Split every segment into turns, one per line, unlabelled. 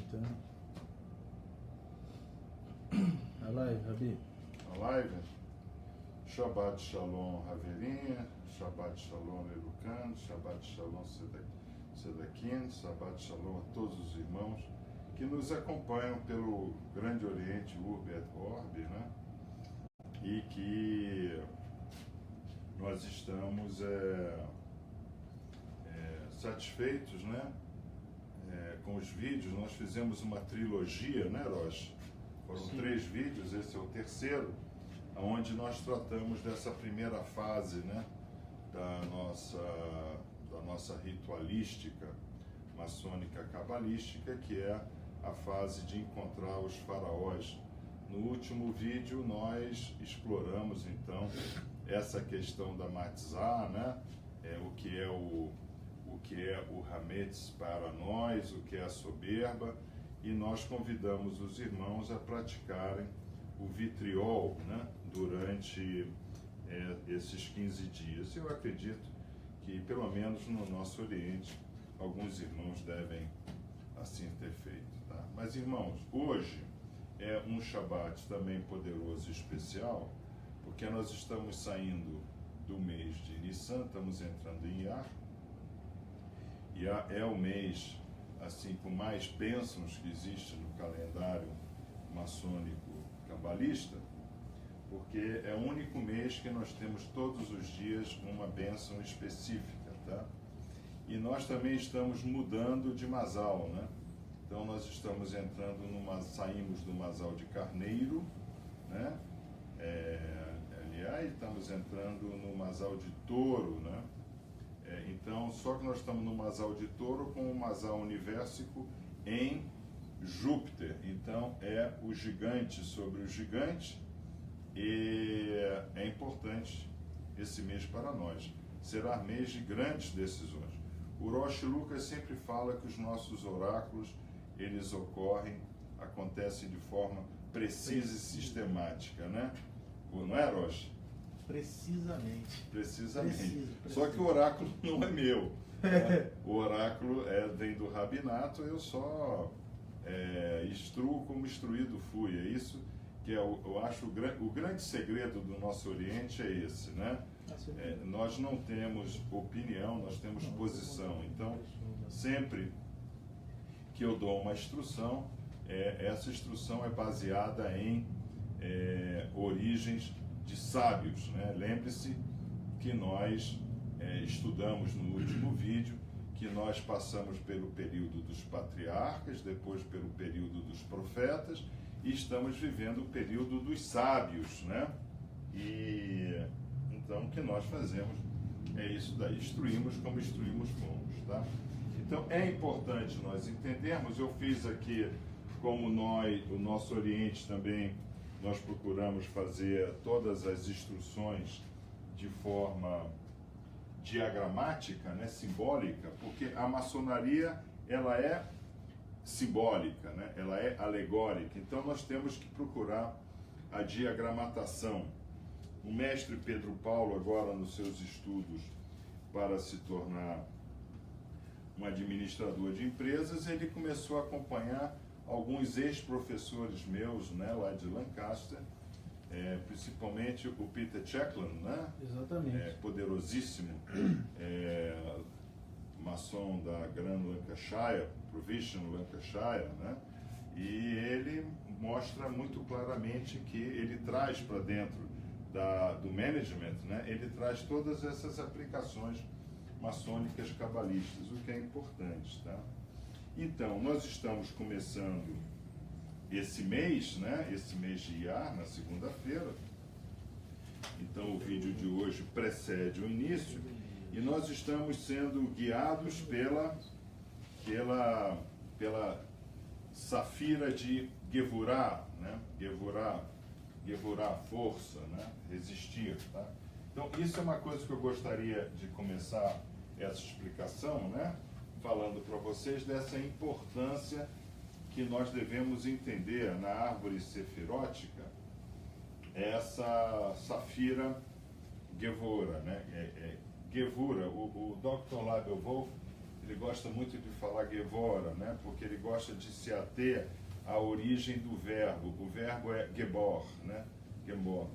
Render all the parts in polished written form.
Então, a live, Rabi.
A live? Shabbat Shalom Raverinha, Shabbat Shalom Lelucan, Shabbat Shalom Sedaquim, Shabbat Shalom a todos os irmãos que nos acompanham pelo Grande Oriente Urbe et Orbe, né? E que nós estamos satisfeitos, né? Com os vídeos. Nós fizemos uma trilogia, né, Rocha? Foram 3 vídeos, esse é o terceiro, onde nós tratamos dessa primeira fase, né, da nossa ritualística maçônica cabalística, que é a fase de encontrar os faraós. No último vídeo nós exploramos então essa questão da matzah, né, o que é o hametz para nós, o que é a soberba, e nós convidamos os irmãos a praticarem o vitriol, né, durante esses 15 dias. Eu acredito que, pelo menos no nosso Oriente, alguns irmãos devem assim ter feito. Tá? Mas, irmãos, hoje é um Shabat também poderoso e especial, porque nós estamos saindo do mês de Nissan, estamos entrando em Iyar. Iyar é o mês assim com mais bênçãos que existe no calendário maçônico cabalista, porque é o único mês que nós temos todos os dias uma bênção específica, tá? E nós também estamos mudando de Masal, né? Então nós estamos entrando saímos do Masal de Carneiro, né? Aliás, estamos entrando no Masal de Touro, né? Então, só que nós estamos no Masal de Touro com o Masal Universico em Júpiter. Então, é o gigante sobre o gigante, e é importante esse mês para nós. Será mês de grandes decisões. O Rosh Lucas sempre fala que os nossos oráculos, eles acontecem de forma precisa e sistemática, né? Não é, Rosh?
Precisamente.
Preciso. Só que o oráculo não é meu. Né? O oráculo vem do rabinato, eu só instruo como instruído fui. É isso que eu acho o grande segredo do nosso Oriente, é esse, né? Nós não temos opinião, nós temos posição. Então, sempre que eu dou uma instrução, essa instrução é baseada em origens de sábios, né? Lembre-se que nós estudamos no último vídeo que nós passamos pelo período dos patriarcas, depois pelo período dos profetas, e estamos vivendo o período dos sábios, né? E então o que nós fazemos é isso daí, instruímos como instruímos fomos, tá? Então é importante nós entendermos. Eu fiz aqui, como o nosso Oriente também, nós procuramos fazer todas as instruções de forma diagramática, né, simbólica, porque a maçonaria, ela é simbólica, né, ela é alegórica, então nós temos que procurar a diagramatação. O mestre Pedro Paulo, agora nos seus estudos para se tornar um administrador de empresas, ele começou a acompanhar alguns ex-professores meus, né, lá de Lancaster, principalmente o Peter Checkland, né?
Exatamente.
Poderosíssimo, maçom da Grand Lancashire, Provision Lancashire, né? E ele mostra muito claramente que ele traz para dentro do management, né? Ele traz todas essas aplicações maçônicas cabalistas, o que é importante, tá? Então, nós estamos começando esse mês, né? Esse mês de Iyar, na segunda-feira. Então, o vídeo de hoje precede o início, e nós estamos sendo guiados pela safira de Gevurah, né? Gevurah, força, né? Resistir, tá? Então, isso é uma coisa que eu gostaria de começar essa explicação, né? Falando para vocês dessa importância que nós devemos entender na árvore sefirótica, essa safira Gevurah, né? Gevurah, o Dr. Label Wolf ele gosta muito de falar Gevora, né? Porque ele gosta de se ater à origem do verbo. O verbo é Gebor, né? Gebor.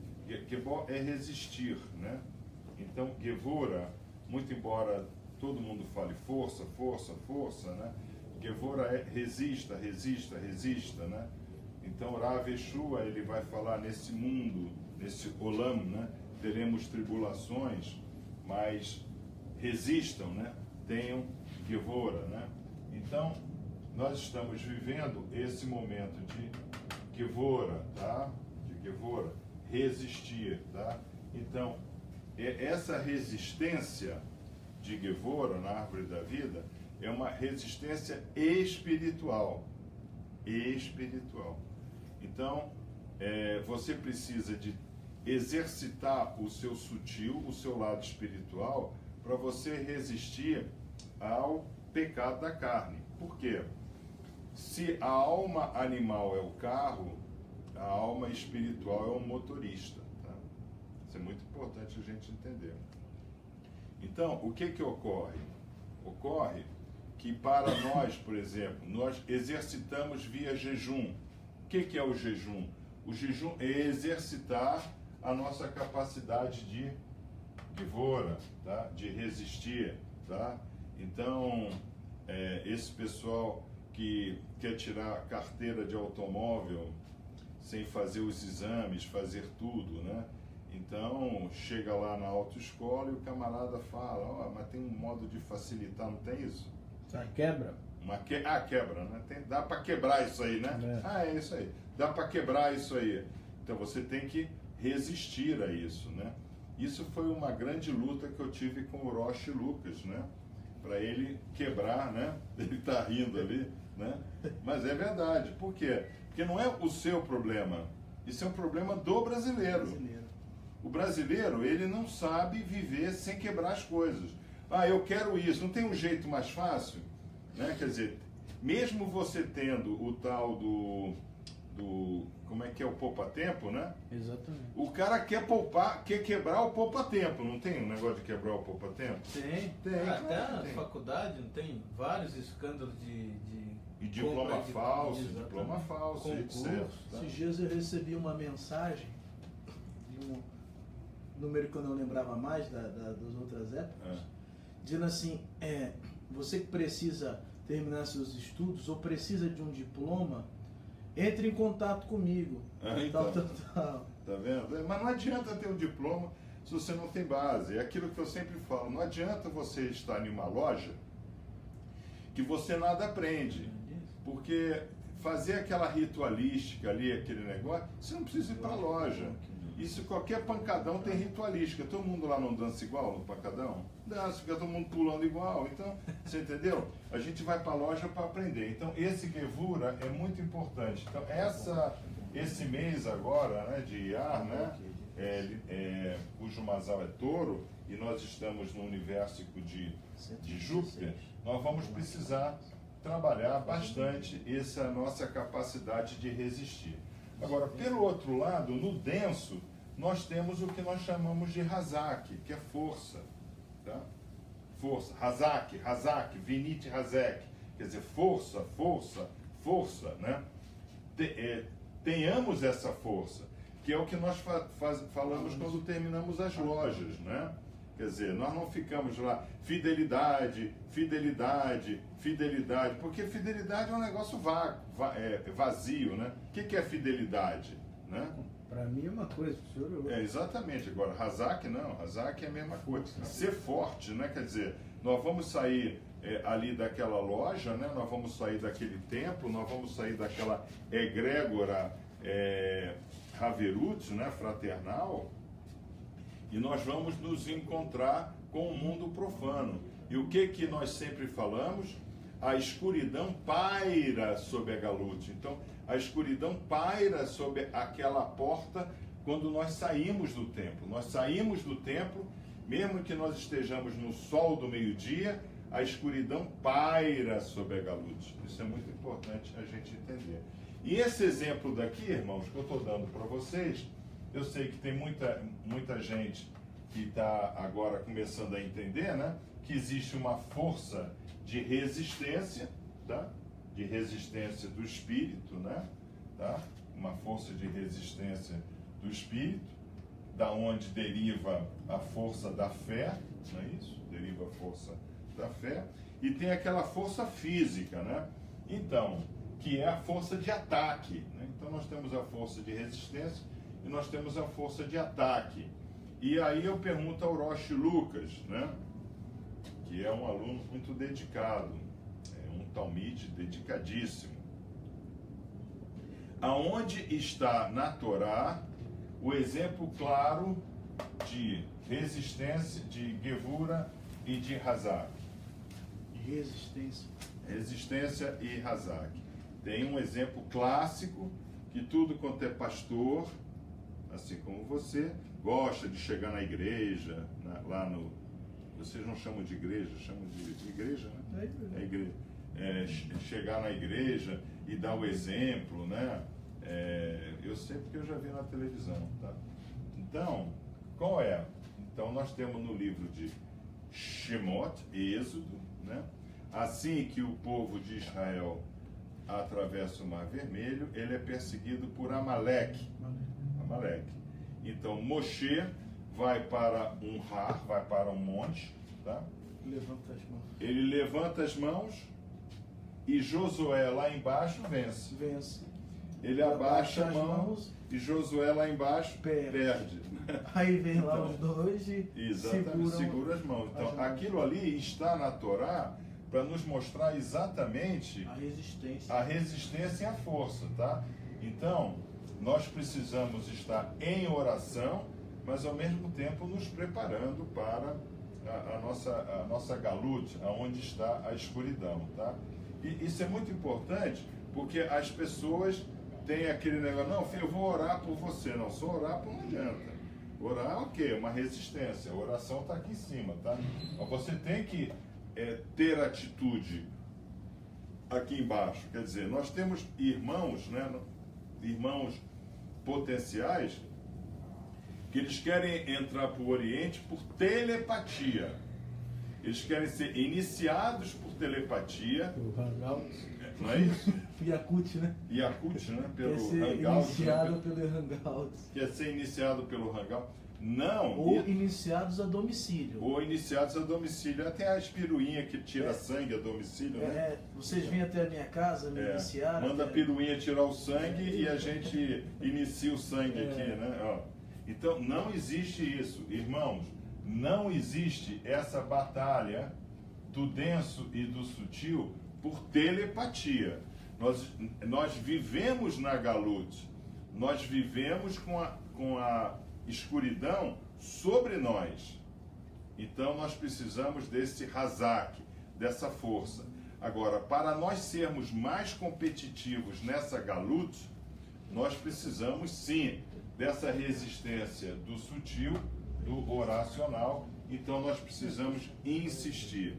Gebor é resistir, né? Então, Gevora, muito embora todo mundo fale força, força, força, né? Gevora é resista, resista, resista, né? Então, Rav Yeshua, ele vai falar nesse mundo, nesse olam, né? Teremos tribulações, mas resistam, né? Tenham Gevora, né? Então, nós estamos vivendo esse momento de Gevora, tá? De Gevora, resistir, tá? Então, essa resistência de Gevora na árvore da vida é uma resistência espiritual. Espiritual. Então, você precisa de exercitar o seu sutil, o seu lado espiritual, para você resistir ao pecado da carne. Por quê? Se a alma animal é o carro, a alma espiritual é o motorista. Tá? Isso é muito importante a gente entender. Então, o que ocorre? Ocorre que para nós, por exemplo, nós exercitamos via jejum. O que é o jejum? O jejum é exercitar a nossa capacidade de Gevora, tá? De resistir, tá? Então, esse pessoal que quer tirar carteira de automóvel sem fazer os exames, fazer tudo, né? Então, chega lá na autoescola e o camarada fala, mas tem um modo de facilitar, não tem isso?
Quebra?
Quebra, né? Dá para quebrar isso aí, né? É isso aí. Dá para quebrar isso aí. Então, você tem que resistir a isso, né? Isso foi uma grande luta que eu tive com o Roche Lucas, né? Para ele quebrar, né? Ele está rindo ali, né? Mas é verdade. Por quê? Porque não é o seu problema. Isso é um problema do brasileiro. O brasileiro, ele não sabe viver sem quebrar as coisas. Eu quero isso. Não tem um jeito mais fácil? Né? Quer dizer, mesmo você tendo o tal do como é que é o poupa-tempo, né?
Exatamente.
O cara quer poupar, quer quebrar o poupa-tempo. Não tem um negócio de quebrar o poupa-tempo?
Tem. Até na faculdade não tem vários escândalos de
e diploma falso, diploma falso,
concurso.
etc. Tá?
Esses dias eu recebi uma mensagem de um número que eu não lembrava mais das outras épocas, dizendo assim, você que precisa terminar seus estudos ou precisa de um diploma, entre em contato comigo.
Então, tá vendo? Mas não adianta ter um diploma se você não tem base. É aquilo que eu sempre falo, não adianta você estar em uma loja que você nada aprende. Porque fazer aquela ritualística ali, aquele negócio, você não precisa ir para a loja. Isso, qualquer pancadão tem ritualística. Todo mundo lá não dança igual no pancadão? Dança, fica todo mundo pulando igual. Então, você entendeu? A gente vai para a loja para aprender. Então, esse Gevura é muito importante. Então, esse mês agora, né, de Iyar, né, cujo Mazal é touro, e nós estamos no universo de Júpiter, nós vamos precisar trabalhar bastante essa nossa capacidade de resistir. Agora, pelo outro lado, no denso, nós temos o que nós chamamos de Hazak, que é força. Tá? Força. Hazak, Vinit Hazek. Quer dizer, força, força, força. Né? Tenhamos essa força, que é o que nós falamos quando terminamos as lojas. Né? Quer dizer, nós não ficamos lá, fidelidade, fidelidade, fidelidade, porque fidelidade é um negócio vazio, né? O que é fidelidade? Né?
Para mim é uma coisa, senhor.
Exatamente. Agora, Hazak não, Hazak é a mesma coisa. Ser forte, né? Quer dizer, nós vamos sair ali daquela loja, né? Nós vamos sair daquele templo, nós vamos sair daquela egrégora Haverut, né? Fraternal, e nós vamos nos encontrar com o mundo profano. E o que nós sempre falamos? A escuridão paira sobre a Galut. Então, a escuridão paira sobre aquela porta quando nós saímos do templo. Nós saímos do templo, mesmo que nós estejamos no sol do meio-dia, a escuridão paira sobre a Galut. Isso é muito importante a gente entender. E esse exemplo daqui, irmãos, que eu estou dando para vocês, eu sei que tem muita gente que está agora começando a entender, né? Que existe uma força de resistência, tá? De resistência do espírito, né? Tá? Uma força de resistência do espírito, da onde deriva a força da fé, não é isso? Deriva a força da fé. E tem aquela força física, né? Então, que é a força de ataque, né? Então nós temos a força de resistência e nós temos a força de ataque. E aí eu pergunto ao Roche Lucas, né? Que é um aluno muito dedicado, é um talmide dedicadíssimo. Aonde está na Torá o exemplo claro de resistência, de Gevura e de Hazak?
Resistência.
Resistência e Hazak. Tem um exemplo clássico que tudo quanto é pastor, assim como você, gosta de chegar na igreja, lá no... Vocês não chamam de igreja, chamam de igreja, né? É igreja. Chegar na igreja e dar o exemplo, né? Eu sei porque eu já vi na televisão, tá? Então, qual é? Então, nós temos no livro de Shemot, Êxodo, né? Assim que o povo de Israel atravessa o Mar Vermelho, ele é perseguido por Amaleque. Então, Moshe vai para um har, vai para um monte, tá?
Levanta as mãos.
Ele levanta as mãos e Josué lá embaixo vence. Ele abaixa as mãos e Josué lá embaixo perde.
Aí vem lá os dois e
segura as mãos. Então, aquilo ali está na Torá para nos mostrar exatamente a resistência e a força, tá? Então, nós precisamos estar em oração, mas ao mesmo tempo nos preparando para a nossa galut, aonde está a escuridão, tá? E isso é muito importante, porque as pessoas têm aquele negócio, não, filho, eu vou orar por você. Não, só orar não adianta. Orar, ok, uma resistência. A oração está aqui em cima, tá? Mas você tem que ter atitude aqui embaixo. Quer dizer, nós temos irmãos, né? Irmãos potenciais, que eles querem entrar para o Oriente por telepatia. Eles querem ser iniciados por telepatia.
O Hangouts.
Não é isso?
Yakut, né?
Yakut, né? Pelo
Quer ser
Hangouts.
iniciado pelo Hangouts.
Quer ser iniciado pelo Hangout. Não.
Ou iniciados a domicílio.
Ou iniciados a domicílio. Até a piruinha que tira sangue a domicílio, né?
Vocês vêm até a minha casa, me iniciar.
Manda a piruinha tirar o sangue e a gente inicia o sangue aqui, né? Ó. Então, não existe isso. Irmãos, não existe essa batalha do denso e do sutil por telepatia. Nós vivemos na galut. Nós vivemos com a escuridão sobre nós. Então nós precisamos desse hazak, dessa força. Agora, para nós sermos mais competitivos nessa galut, nós precisamos sim dessa resistência do sutil, do oracional. Então nós precisamos insistir.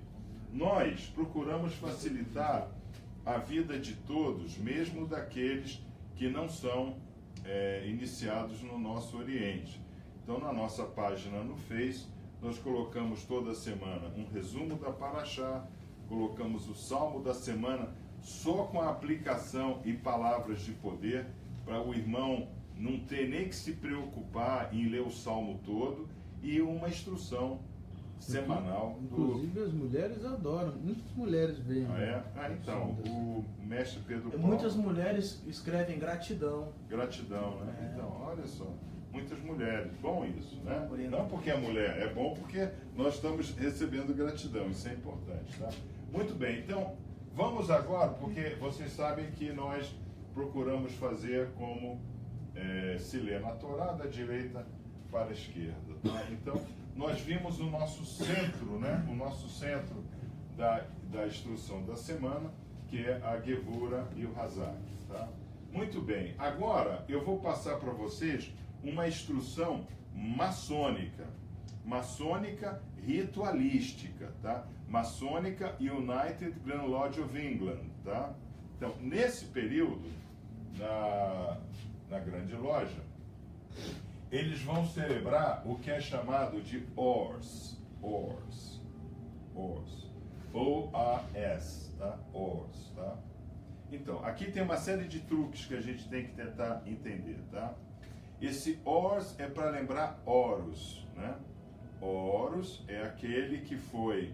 Nós procuramos facilitar a vida de todos, mesmo daqueles que não são iniciados no nosso Oriente. Então, na nossa página no Face, nós colocamos toda semana um resumo da Paraxá, colocamos o Salmo da semana só com a aplicação e palavras de poder, para o irmão não ter nem que se preocupar em ler o Salmo todo, e uma instrução semanal.
Inclusive as mulheres adoram, muitas mulheres veem.
Então, o mestre Pedro Paulo...
Muitas mulheres escrevem gratidão.
Gratidão, né? Então, olha só, muitas mulheres, bom isso, né? Não porque é mulher, é bom porque nós estamos recebendo gratidão, isso é importante, tá? Muito bem, então, vamos agora, porque vocês sabem que nós procuramos fazer como se lê na Torá, da direita para a esquerda, tá? Então, nós vimos o nosso centro, né? O nosso centro da instrução da semana, que é a Gevura e o Hazak, tá? Muito bem, agora eu vou passar para vocês uma instrução maçônica ritualística, tá? Maçônica United Grand Lodge of England, tá? Então, nesse período, na Grande Loja, eles vão celebrar o que é chamado de Ors. Ou O-A-S, tá? Ors, tá? Então, aqui tem uma série de truques que a gente tem que tentar entender, tá? Esse ors é para lembrar Horus, né? Horus é aquele que foi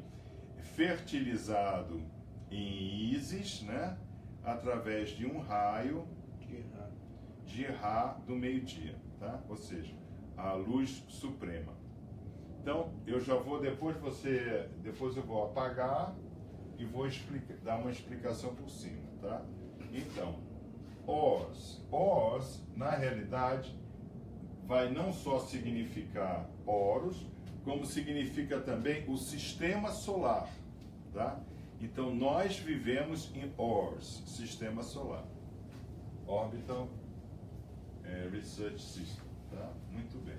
fertilizado em Ísis, né? Através de um raio de Ra do meio-dia, tá? Ou seja, a luz suprema. Então, eu já vou, depois eu vou apagar e vou dar uma explicação por cima, tá? Então, Ors, na realidade, vai não só significar Horus, como significa também o sistema solar, tá? Então, nós vivemos em Ors, sistema solar. Orbital Research System, tá? Muito bem.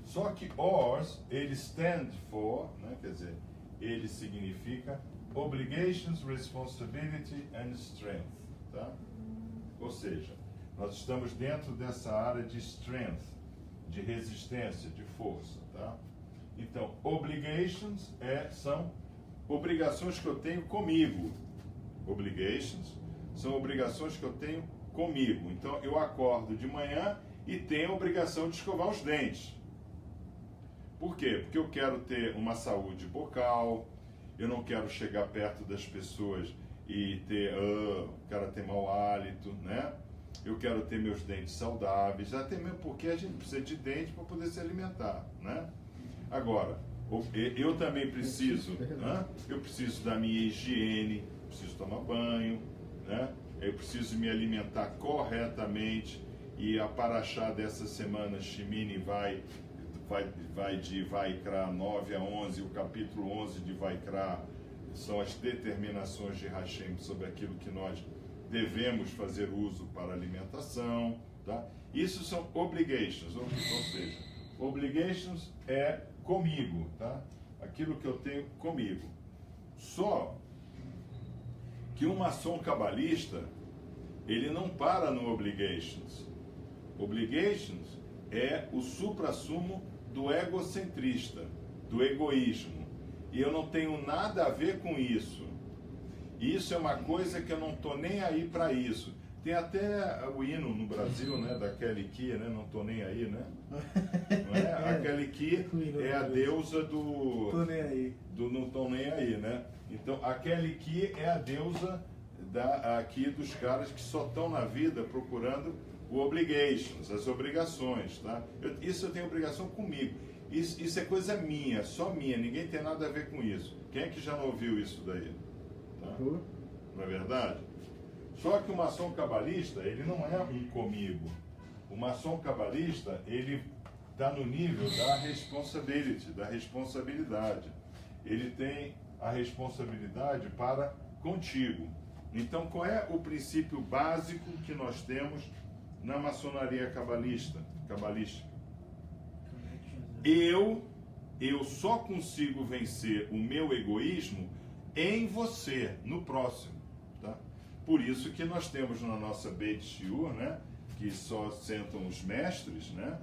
Só que Ors, ele stand for, né? Quer dizer, ele significa Obligations, Responsibility and Strength, tá? Ou seja, nós estamos dentro dessa área de strength, de resistência, de força, tá? Então, obligations são obrigações que eu tenho comigo. Obligations são obrigações que eu tenho comigo. Então, eu acordo de manhã e tenho a obrigação de escovar os dentes. Por quê? Porque eu quero ter uma saúde bucal, eu não quero chegar perto das pessoas e o cara ter mau hálito, né? Eu quero ter meus dentes saudáveis, até mesmo porque a gente precisa de dente para poder se alimentar, né? Agora, eu também preciso, né? Eu preciso da minha higiene, preciso tomar banho, né? Eu preciso me alimentar corretamente, e a paraxá dessa semana, Shemini, vai de Vaikra 9 a 11, o capítulo 11 de Vaikra são as determinações de Hashem sobre aquilo que nós devemos fazer uso para alimentação, tá? Isso são obligations, ou seja, obligations é comigo, tá? Aquilo que eu tenho comigo. Só que um maçom cabalista, ele não para no obligations. Obligations é o suprassumo do egocentrista, do egoísmo. E eu não tenho nada a ver com isso. Isso é uma coisa que eu não estou nem aí para isso. Tem até o hino no Brasil, né, da Kelly Key, né, não estou nem aí, né? Não é? A Kelly Key é a deusa do...
Tô nem aí.
Do não estou nem aí, né? Então, a Kelly Key é a deusa aqui dos caras que só estão na vida procurando o obligations, as obrigações, tá? Isso eu tenho obrigação comigo. Isso é coisa minha, só minha, ninguém tem nada a ver com isso. Quem é que já não ouviu isso daí? Tá? Não é verdade? Só que o maçom cabalista, ele não é um comigo. O maçom cabalista, ele está no nível da responsibility, da responsabilidade. Ele tem a responsabilidade para contigo. Então, qual é o princípio básico que nós temos na maçonaria cabalística? Eu só consigo vencer o meu egoísmo em você, no próximo, tá? Por isso que nós temos na nossa Beit Shiur, né, que só sentam os mestres, né?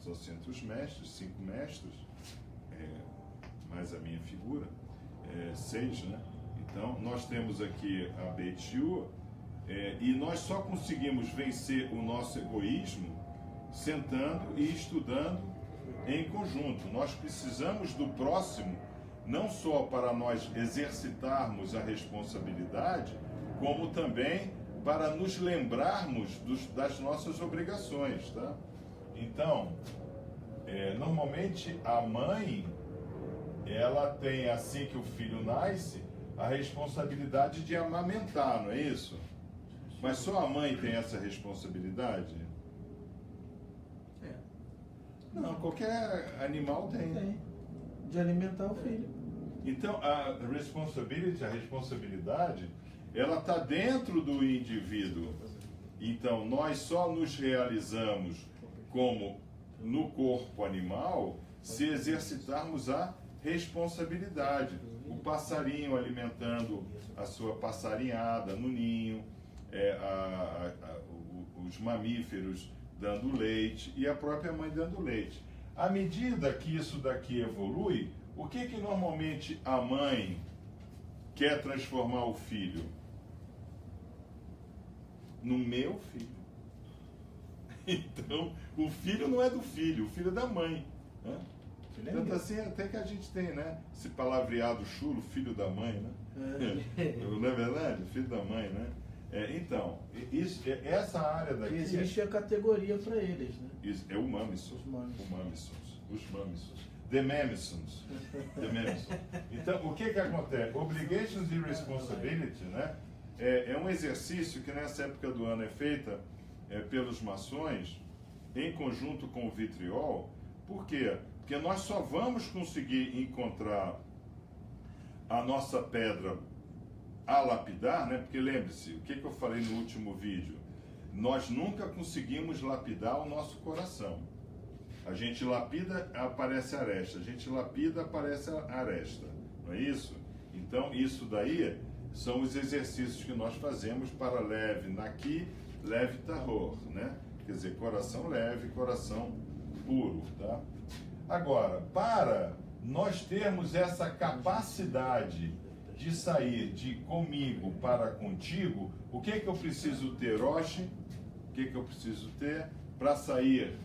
Só sentam os mestres, 5 mestres, mais a minha figura, 6, né? Então, nós temos aqui a Beit Shiur, e nós só conseguimos vencer o nosso egoísmo sentando e estudando em conjunto. Nós precisamos do próximo, não só para nós exercitarmos a responsabilidade, como também para nos lembrarmos das nossas obrigações, tá? Então, normalmente a mãe, ela tem, assim que o filho nasce, a responsabilidade de amamentar, não é isso? Mas só a mãe tem essa responsabilidade? Não, qualquer animal tem.
De alimentar o filho.
Então, a responsabilidade, ela está dentro do indivíduo. Então, nós só nos realizamos como no corpo animal se exercitarmos a responsabilidade. O passarinho alimentando a sua passarinhada no ninho, os mamíferos dando leite e a própria mãe dando leite. À medida que isso daqui evolui, o que normalmente a mãe quer transformar o filho no meu filho. Então, o filho não é do filho, o filho é da mãe. Né? Tanto assim, até que a gente tem, né? Esse palavreado chulo, filho da mãe, né? Não é verdade? Filho da mãe, né? Então, essa área daqui...
Existe a categoria para eles, né?
Isso, é o Mamison. Os Mamisons. The Mamisons. Então, o que acontece? Obligations e Responsibility, né? É um exercício que nessa época do ano é feita pelos maçons, em conjunto com o vitriol. Por quê? Porque nós só vamos conseguir encontrar a nossa pedra a lapidar, né? Porque lembre-se, o que eu falei no último vídeo? Nós nunca conseguimos lapidar o nosso coração. A gente lapida, aparece a aresta. A gente lapida, aparece a aresta. Não é isso? Então, isso daí são os exercícios que nós fazemos para leve naqui, leve tahor, né? Quer dizer, coração leve, coração puro, tá? Agora, para nós termos essa capacidade de sair de comigo para contigo, o que eu preciso ter, Roshi? O que eu preciso ter para sair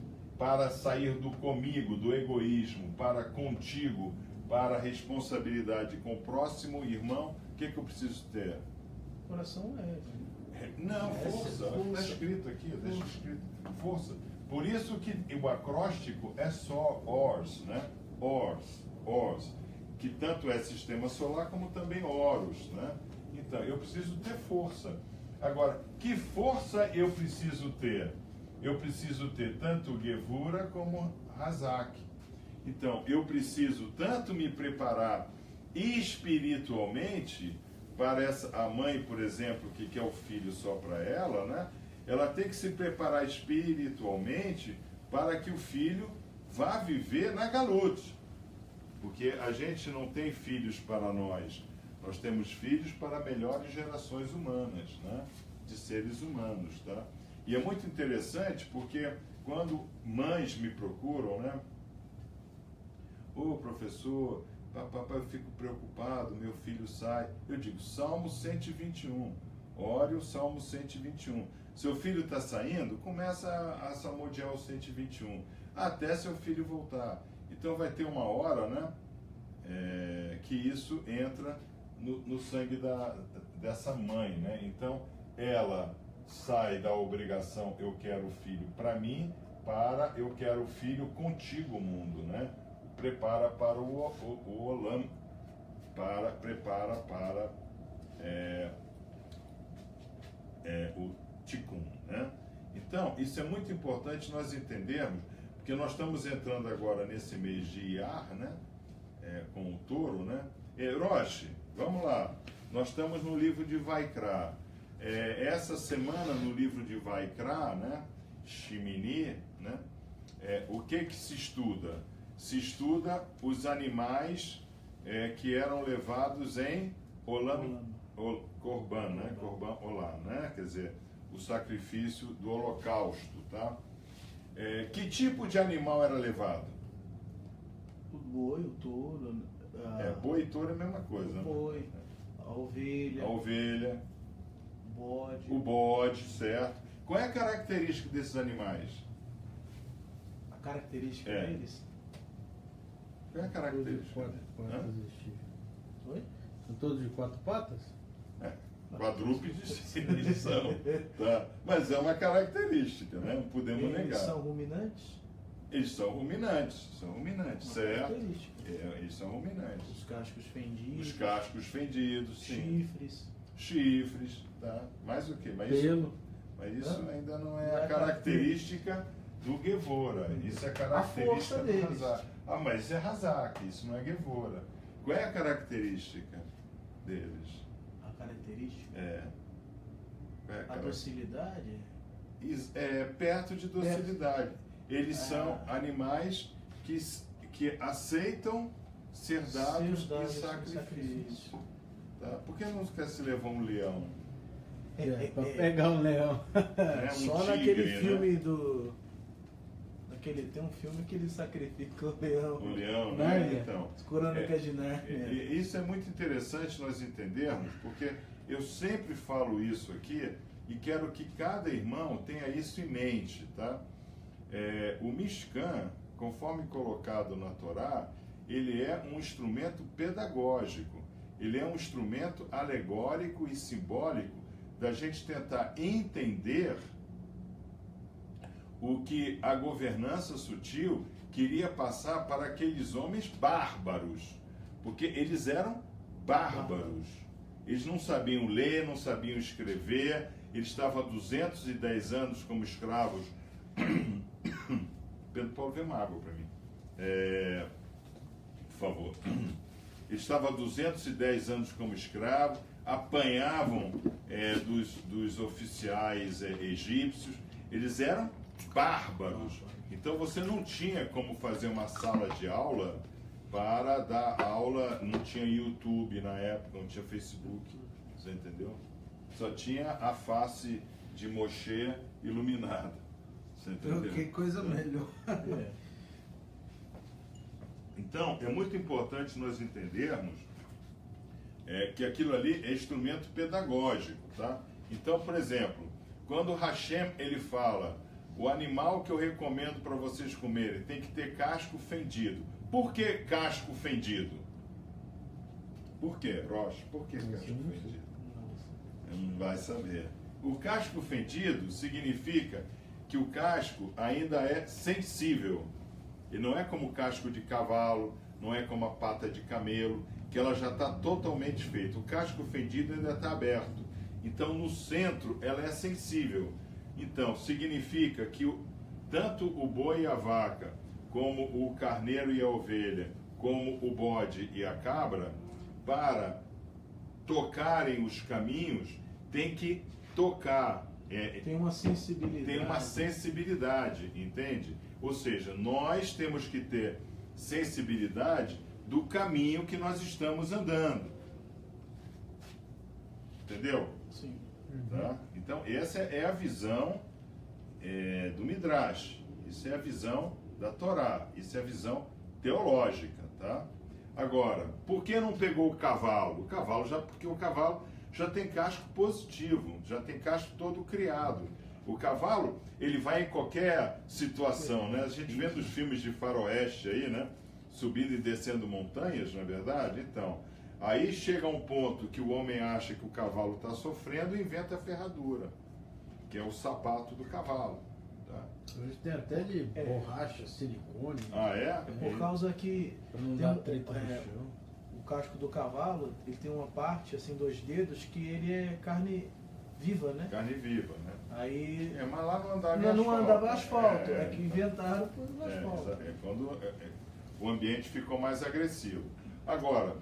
do comigo, do egoísmo, para contigo, para a responsabilidade com o próximo irmão? O que eu preciso ter?
Coração leve.
Não, força. Está escrito aqui, deixa escrito. Força. Por isso que o acróstico é só ORS, né? ORS, que tanto é sistema solar como também Horus, né? Então, eu preciso ter força. Agora, que força eu preciso ter? Eu preciso ter tanto Gevura como Hazak. Então, eu preciso tanto me preparar espiritualmente para a mãe, por exemplo, que quer o filho só para ela, né? Ela tem que se preparar espiritualmente para que o filho vá viver na Galut. Porque a gente não tem filhos para nós temos filhos para melhores gerações humanas, né? De seres humanos, tá? E é muito interessante porque quando mães me procuram, né? Ô professor, papai, eu fico preocupado, meu filho sai. Eu digo, Salmo 121, ore o Salmo 121. Seu filho está saindo, começa a salmodiar o 121, até seu filho voltar. Então vai ter uma hora, né? Que isso entra no sangue dessa mãe, né? Então ela sai da obrigação, eu quero o filho para mim, para eu quero o filho contigo, mundo, né? Prepara para o Olam, prepara para o Tikkun, né? Então, isso é muito importante nós entendermos, porque nós estamos entrando agora nesse mês de Iyar, né? Com o touro, né? Roshi, vamos lá. Nós estamos no livro de Vaikra. Essa semana no livro de Vaikra, né? Shimini, né? O que se estuda? Se estuda os animais que eram levados em Korban, né? Korban Olam, né? Quer dizer, o sacrifício do holocausto, tá? Que tipo de animal era levado?
O boi, o touro.
Boi e touro é a mesma coisa,
o boi,
né?
a ovelha.
A ovelha.
O
bode, certo? Qual é a característica desses animais?
A característica deles?
Qual é a característica?
Quatro patas e chifre.
Oi?
São todos de 4 patas?
Quadrúpedes eles são, tá? Mas é uma característica, né? Não podemos negar.
Eles são ruminantes?
Eles são ruminantes, certo? Eles são ruminantes.
Os cascos fendidos.
Os cascos fendidos, sim. Chifres, tá? Mais o quê?
Pelo.
Mas isso ainda não é a característica do Gevura. Isso é a característica do Hazak. Mas isso é Hazak, isso não é Gevura. Qual é a característica deles?
A característica?
A
docilidade?
Perto de docilidade. Eles são animais que aceitam ser dados em sacrifício. Tá? Por que não quer se levar um leão?
Para pegar um leão.
Só tigre, naquele filme tem um filme que ele sacrifica o leão.
O leão,
Nárnia.
né? Então,
As Crônicas de Nárnia.
isso é muito interessante nós entendermos, porque eu sempre falo isso aqui e quero que cada irmão tenha isso em mente, tá? O Mishkan, conforme colocado na Torá, ele é um instrumento pedagógico, ele é um instrumento alegórico e simbólico da gente tentar entender o que a governança sutil queria passar para aqueles homens bárbaros, porque eles eram bárbaros. Eles não sabiam ler, não sabiam escrever, eles estavam há 210 anos como escravos. Pedro Paulo, vê uma água para mim. Por favor. Eles estavam há 210 anos como escravos, apanhavam dos oficiais egípcios, eles eram bárbaros. Então você não tinha como fazer uma sala de aula para dar aula, não tinha YouTube na época, não tinha Facebook, você entendeu? Só tinha a face de Moshe iluminada, você entendeu?
Que coisa melhor.
Então, é muito importante nós entendermos que aquilo ali é instrumento pedagógico, tá? Então, por exemplo, quando Hashem ele fala, o animal que eu recomendo para vocês comerem tem que ter casco fendido. Por que casco fendido? Por que, Rocha? Por que casco fendido? Não vai saber. O casco fendido significa que o casco ainda é sensível. E não é como o casco de cavalo, não é como a pata de camelo, que ela já está totalmente feita. O casco fendido ainda está aberto. Então, no centro, ela é sensível. Então, significa que tanto o boi e a vaca, como o carneiro e a ovelha, como o bode e a cabra, para tocarem os caminhos, tem que tocar.
Tem uma sensibilidade.
Tem uma sensibilidade, entende? Ou seja, nós temos que ter sensibilidade do caminho que nós estamos andando. Entendeu?
Sim.
Tá? Então, essa é a visão do Midrash. Isso é a visão da Torá. Isso é a visão teológica. Tá? Agora, por que não pegou o cavalo? Porque o cavalo já tem casco positivo, já tem casco todo criado. O cavalo, ele vai em qualquer situação, né? A gente vê nos filmes de faroeste aí, né? Subindo e descendo montanhas, não é verdade? Então, aí chega um ponto que o homem acha que o cavalo está sofrendo e inventa a ferradura, que é o sapato do cavalo. Tá?
Hoje tem até de borracha, silicone.
Ah, é?
É por causa que
Pra não
tem
dar treta no chão.
o casco do cavalo, ele tem uma parte, assim, 2 dedos, que ele é carne viva, né?
Carne viva, né?
Aí
Mas lá não andava
não
asfalto.
andava asfalto, é que inventaram por asfalto.
Quando o ambiente ficou mais agressivo. Agora,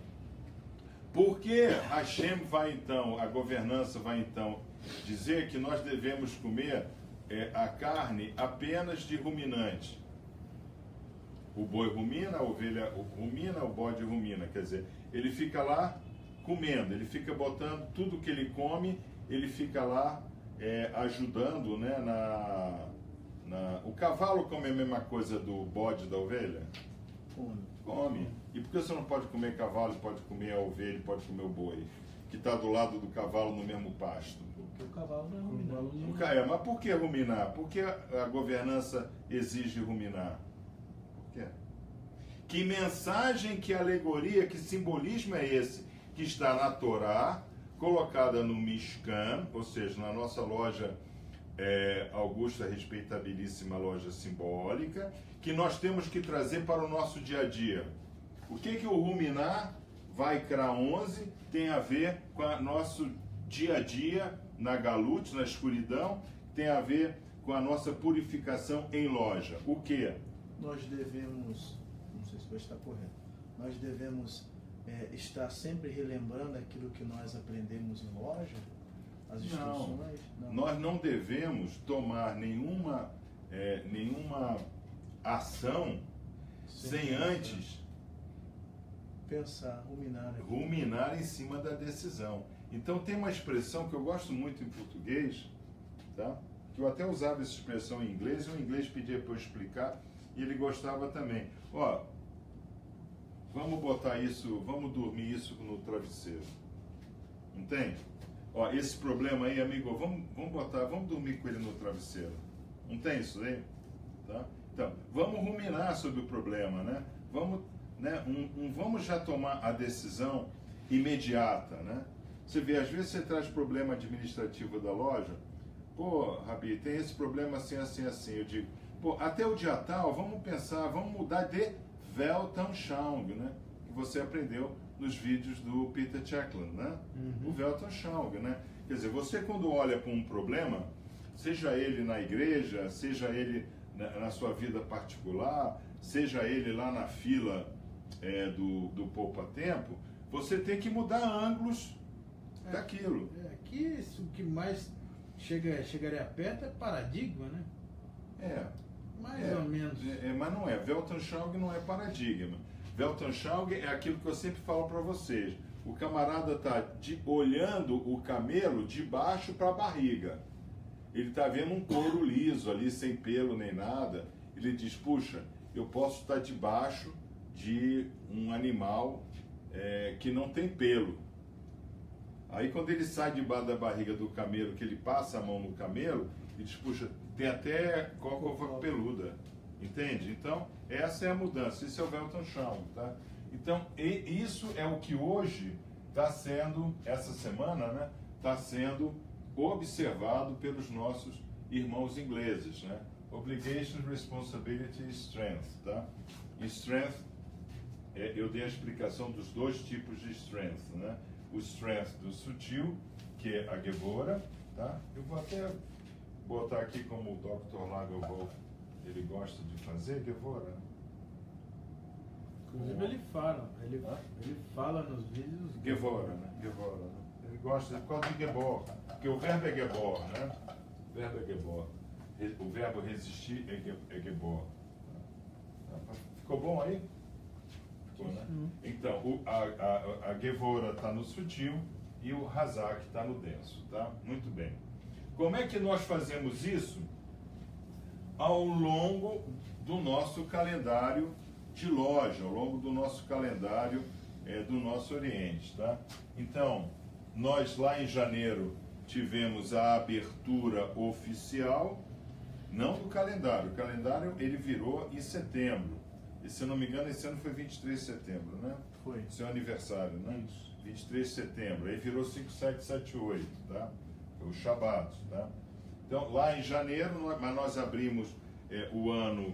por que Hashem vai então, a governança vai então dizer que nós devemos comer a carne apenas de ruminante? O boi rumina, a ovelha rumina, o bode rumina. Quer dizer, ele fica lá comendo, ele fica botando tudo que ele come, ele fica lá ajudando, né, o cavalo come a mesma coisa do bode e da ovelha? Come. E por que você não pode comer cavalo, pode comer a ovelha, pode comer o boi, que está do lado do cavalo no mesmo pasto?
Porque o cavalo não é ruminante.
Mas por que ruminar? Por que a governança exige ruminar? Por quê? Que mensagem, que alegoria, que simbolismo é esse que está na Torá, colocada no Mishkan, ou seja, na nossa loja augusta, respeitabilíssima loja simbólica, que nós temos que trazer para o nosso dia a dia? O que o ruminar, Vaikra 11, tem a ver com o nosso dia a dia na Galut, na escuridão, tem a ver com a nossa purificação em loja? O que?
Nós devemos, não sei se vai estar correto, nós devemos estar sempre relembrando aquilo que nós aprendemos em loja, as instruções?
Não. Nós não devemos tomar nenhuma ação sem antes
pensar,
ruminar em cima da decisão. Então tem uma expressão que eu gosto muito em português, tá? que eu até usava essa expressão em inglês, e o inglês pedia para eu explicar, e ele gostava também. Ó, vamos botar isso, vamos dormir isso no travesseiro. Entende? Ó, esse problema aí, amigo, vamos dormir com ele no travesseiro. Não tem isso aí? Tá? Então, vamos ruminar sobre o problema, né? Vamos, né? Vamos já tomar a decisão imediata, né? Você vê, às vezes você traz problema administrativo da loja, pô, Rabi, tem esse problema assim, assim, assim. Eu digo, pô, até o dia tal, vamos pensar, vamos mudar de Weltanschauung, né? Que você aprendeu nos vídeos do Peter Checkland, né? O Weltanschauung, né? Quer dizer, você quando olha para um problema, seja ele na igreja, seja ele na sua vida particular, seja ele lá na fila do poupa-tempo, você tem que mudar ângulos daquilo.
Aqui o que mais chegaria perto é paradigma, né? Mais ou menos.
Mas não é. Weltanschauung não é paradigma. Weltanschauung é aquilo que eu sempre falo para vocês. O camarada está olhando o camelo de baixo para a barriga. Ele está vendo um couro liso ali, sem pelo nem nada. Ele diz, puxa, eu posso estar debaixo de um animal que não tem pelo. Aí quando ele sai debaixo da barriga do camelo, que ele passa a mão no camelo, ele diz, puxa, tem até cócova peluda. Entende? Então, essa é a mudança. Isso é o Weltanschauung, tá? Então, isso é o que hoje está sendo, essa semana, né? Está sendo observado pelos nossos irmãos ingleses, né? Obligation, Responsibility e Strength, tá? E Strength, eu dei a explicação dos dois tipos de Strength, né? O Strength do sutil, que é a Gevora, tá? Eu vou até botar aqui como o Dr. Lagerwolf, ele gosta de fazer, Gevora.
Inclusive ele fala nos vídeos.
Gevora, né? Gevora, né? Ele gosta por causa de Gebor, porque o verbo é Gebor, né? O verbo é Gebor. O verbo resistir é Gebor. Ficou bom aí? Ficou, né? Então, a Gevora está no sutil e o Hazak está no denso, tá? Muito bem. Como é que nós fazemos isso? Ao longo do nosso calendário de loja, ao longo do nosso calendário do nosso Oriente, tá? Então, nós lá em janeiro tivemos a abertura oficial, não do calendário. O calendário ele virou em setembro. E se eu não me engano, esse ano foi 23 de setembro, né?
Foi.
Seu aniversário, né?
Isso.
23 de setembro. Aí virou 5778, tá? Foi o Shabat, tá? Então, lá em janeiro, mas nós abrimos o ano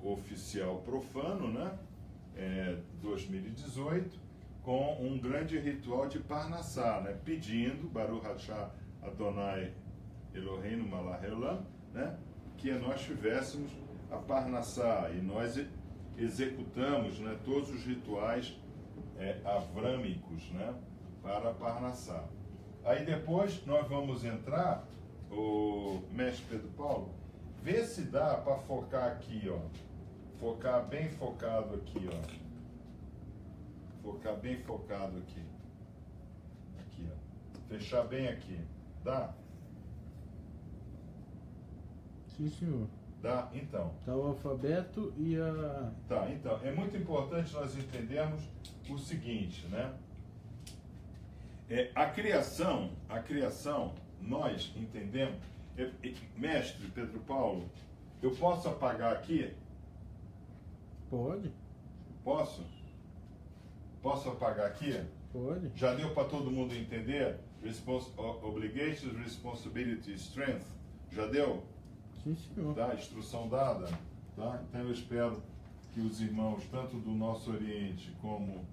oficial profano, né? 2018, com um grande ritual de Parnassá, né? Pedindo, Baruch Atah Adonai Eloheinu Malach Haolam, né? Que nós tivéssemos a Parnassá, e nós executamos, né, todos os rituais avrâmicos, né, para a Parnassá. Aí depois nós vamos entrar, o mestre Pedro Paulo, vê se dá para focar aqui, ó. Focar bem focado aqui, ó. Focar bem focado aqui. Aqui, ó. Fechar bem aqui. Dá?
Sim, senhor.
Dá? Então.
Tá o alfabeto e a...
Tá, então, é muito importante nós entendermos o seguinte, né? A criação, nós entendemos... mestre Pedro Paulo, eu posso apagar aqui?
Pode.
Posso? Posso apagar aqui?
Pode.
Já deu para todo mundo entender? Obligations, Responsibility, Strength. Já deu?
Sim, senhor.
Tá? Instrução dada. Tá? Então eu espero que os irmãos, tanto do nosso Oriente como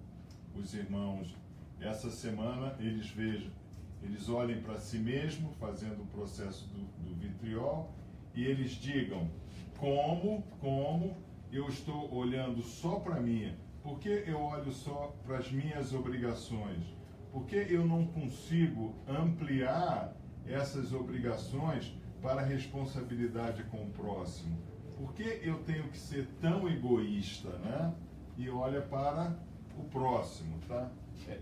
os irmãos, essa semana, eles vejam, eles olhem para si mesmos, fazendo o processo do vitriol, e eles digam como eu estou olhando só para mim, por que eu olho só para as minhas obrigações? Por que eu não consigo ampliar essas obrigações para a responsabilidade com o próximo? Por que eu tenho que ser tão egoísta, né? E olha para o próximo, tá?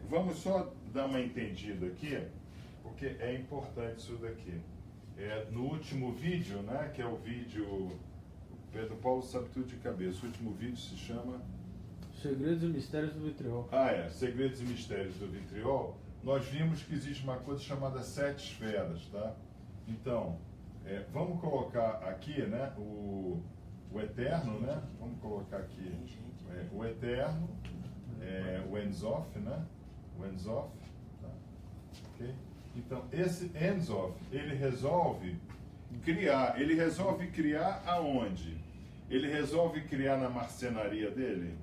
Vamos só dar uma entendida aqui, porque é importante isso daqui. no último vídeo, né, que é o vídeo... Pedro Paulo sabe tudo de cabeça. O último vídeo se chama...
Segredos e Mistérios do Vitriol.
Segredos e Mistérios do Vitriol. Nós vimos que existe uma coisa chamada 7 esferas, tá? Então, vamos colocar aqui, né, o Eterno, né? Vamos colocar aqui o Eterno, o Ensof, né? O Ensof, tá? Ok? Então, esse Ensof, ele resolve criar aonde? Ele resolve criar na marcenaria dele?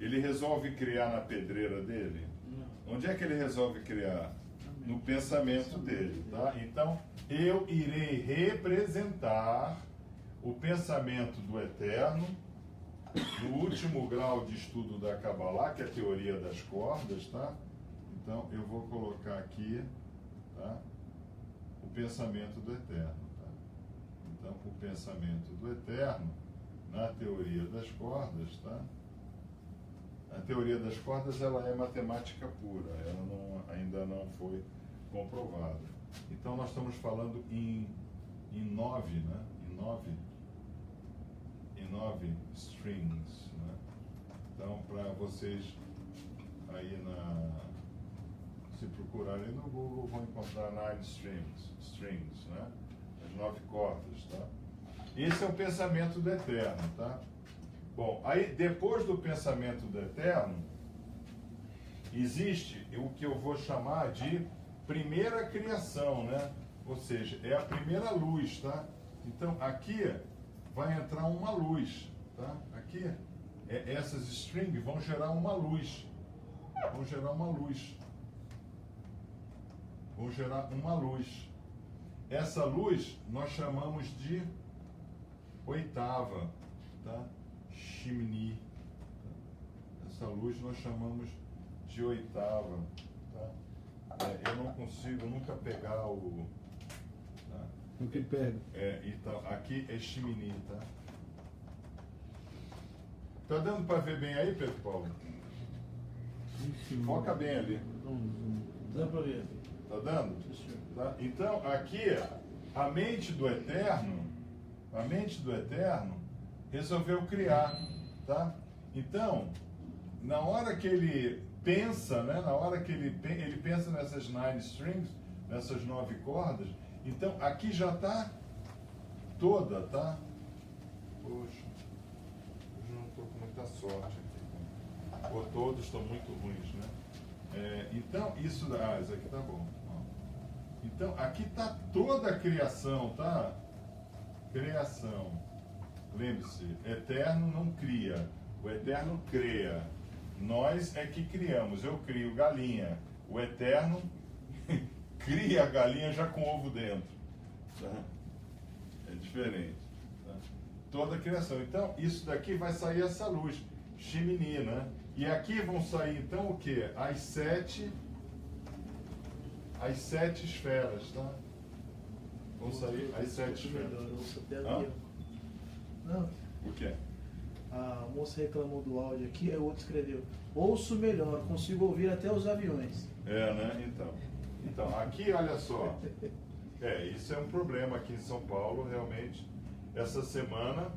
Ele resolve criar na pedreira dele? Não. Onde é que ele resolve criar? No pensamento dele, tá? Então, eu irei representar o pensamento do Eterno no último grau de estudo da Kabbalah, que é a teoria das cordas, tá? Então, eu vou colocar aqui, tá? O pensamento do Eterno, tá? Então, o pensamento do Eterno na teoria das cordas, tá? A teoria das cordas, ela é matemática pura, ela ainda não foi comprovada. Então, nós estamos falando em 9, né? Em 9 strings, né? Então, para vocês aí se procurarem no Google, vão encontrar 9 strings, né? As 9 cordas, tá? Esse é o pensamento do Eterno, tá? Bom, aí depois do pensamento do Eterno, existe o que eu vou chamar de primeira criação, né? Ou seja, é a primeira luz, tá? Então, aqui vai entrar uma luz, tá? Aqui, essas strings vão gerar uma luz. Vão gerar uma luz. Vão gerar uma luz. Essa luz nós chamamos de oitava, tá? Shimini. Essa luz nós chamamos de oitava, tá? Eu não consigo nunca pegar o... Tá?
O que pega?
Então, aqui é Shimini, tá? Tá dando para ver bem aí, Pedro Paulo? Foca bem ali.
Dá para ver.
Tá dando? Tá? Então, aqui, a mente do Eterno resolveu criar, tá? Então, na hora que ele pensa, né? Na hora que ele pensa nessas 9 strings, nessas 9 cordas, então aqui já está toda, tá? Poxa, hoje não estou com muita sorte aqui. Ou todos estão muito ruins, né? Então, isso aqui tá bom. Então, aqui está toda a criação, tá? Criação. Lembre-se, Eterno não cria, o Eterno cria. Nós é que criamos. Eu crio galinha. O Eterno cria a galinha já com ovo dentro. Tá? É diferente. Tá? Toda a criação. Então, isso daqui vai sair essa luz, Shimini, né? E aqui vão sair, então, o quê? As 7 esferas, tá? Vão sair as 7 esferas.
Não.
O quê?
A moça reclamou do áudio aqui, aí o outro escreveu: ouço melhor, consigo ouvir até os aviões.
Né? Então, aqui, olha só. Isso é um problema aqui em São Paulo, realmente. Essa semana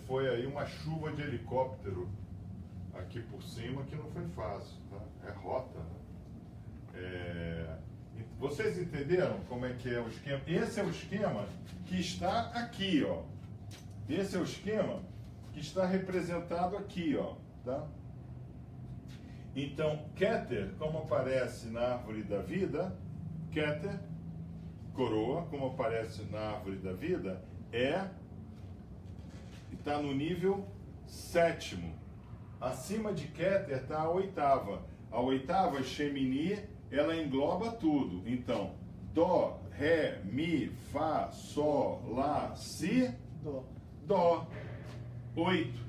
foi aí uma chuva de helicóptero aqui por cima, que não foi fácil, tá? É rota, né? Vocês entenderam como é que é o esquema? Esse é o esquema que está aqui, ó. Esse é o esquema que está representado aqui, ó, tá? Então, Keter, como aparece na árvore da vida, Keter, coroa, como aparece na árvore da vida, está no nível 7º. Acima de Keter está a oitava. A oitava, Shemini, ela engloba tudo. Então, Dó, Ré, Mi, Fá, Sol, Lá, Si, Dó. 8.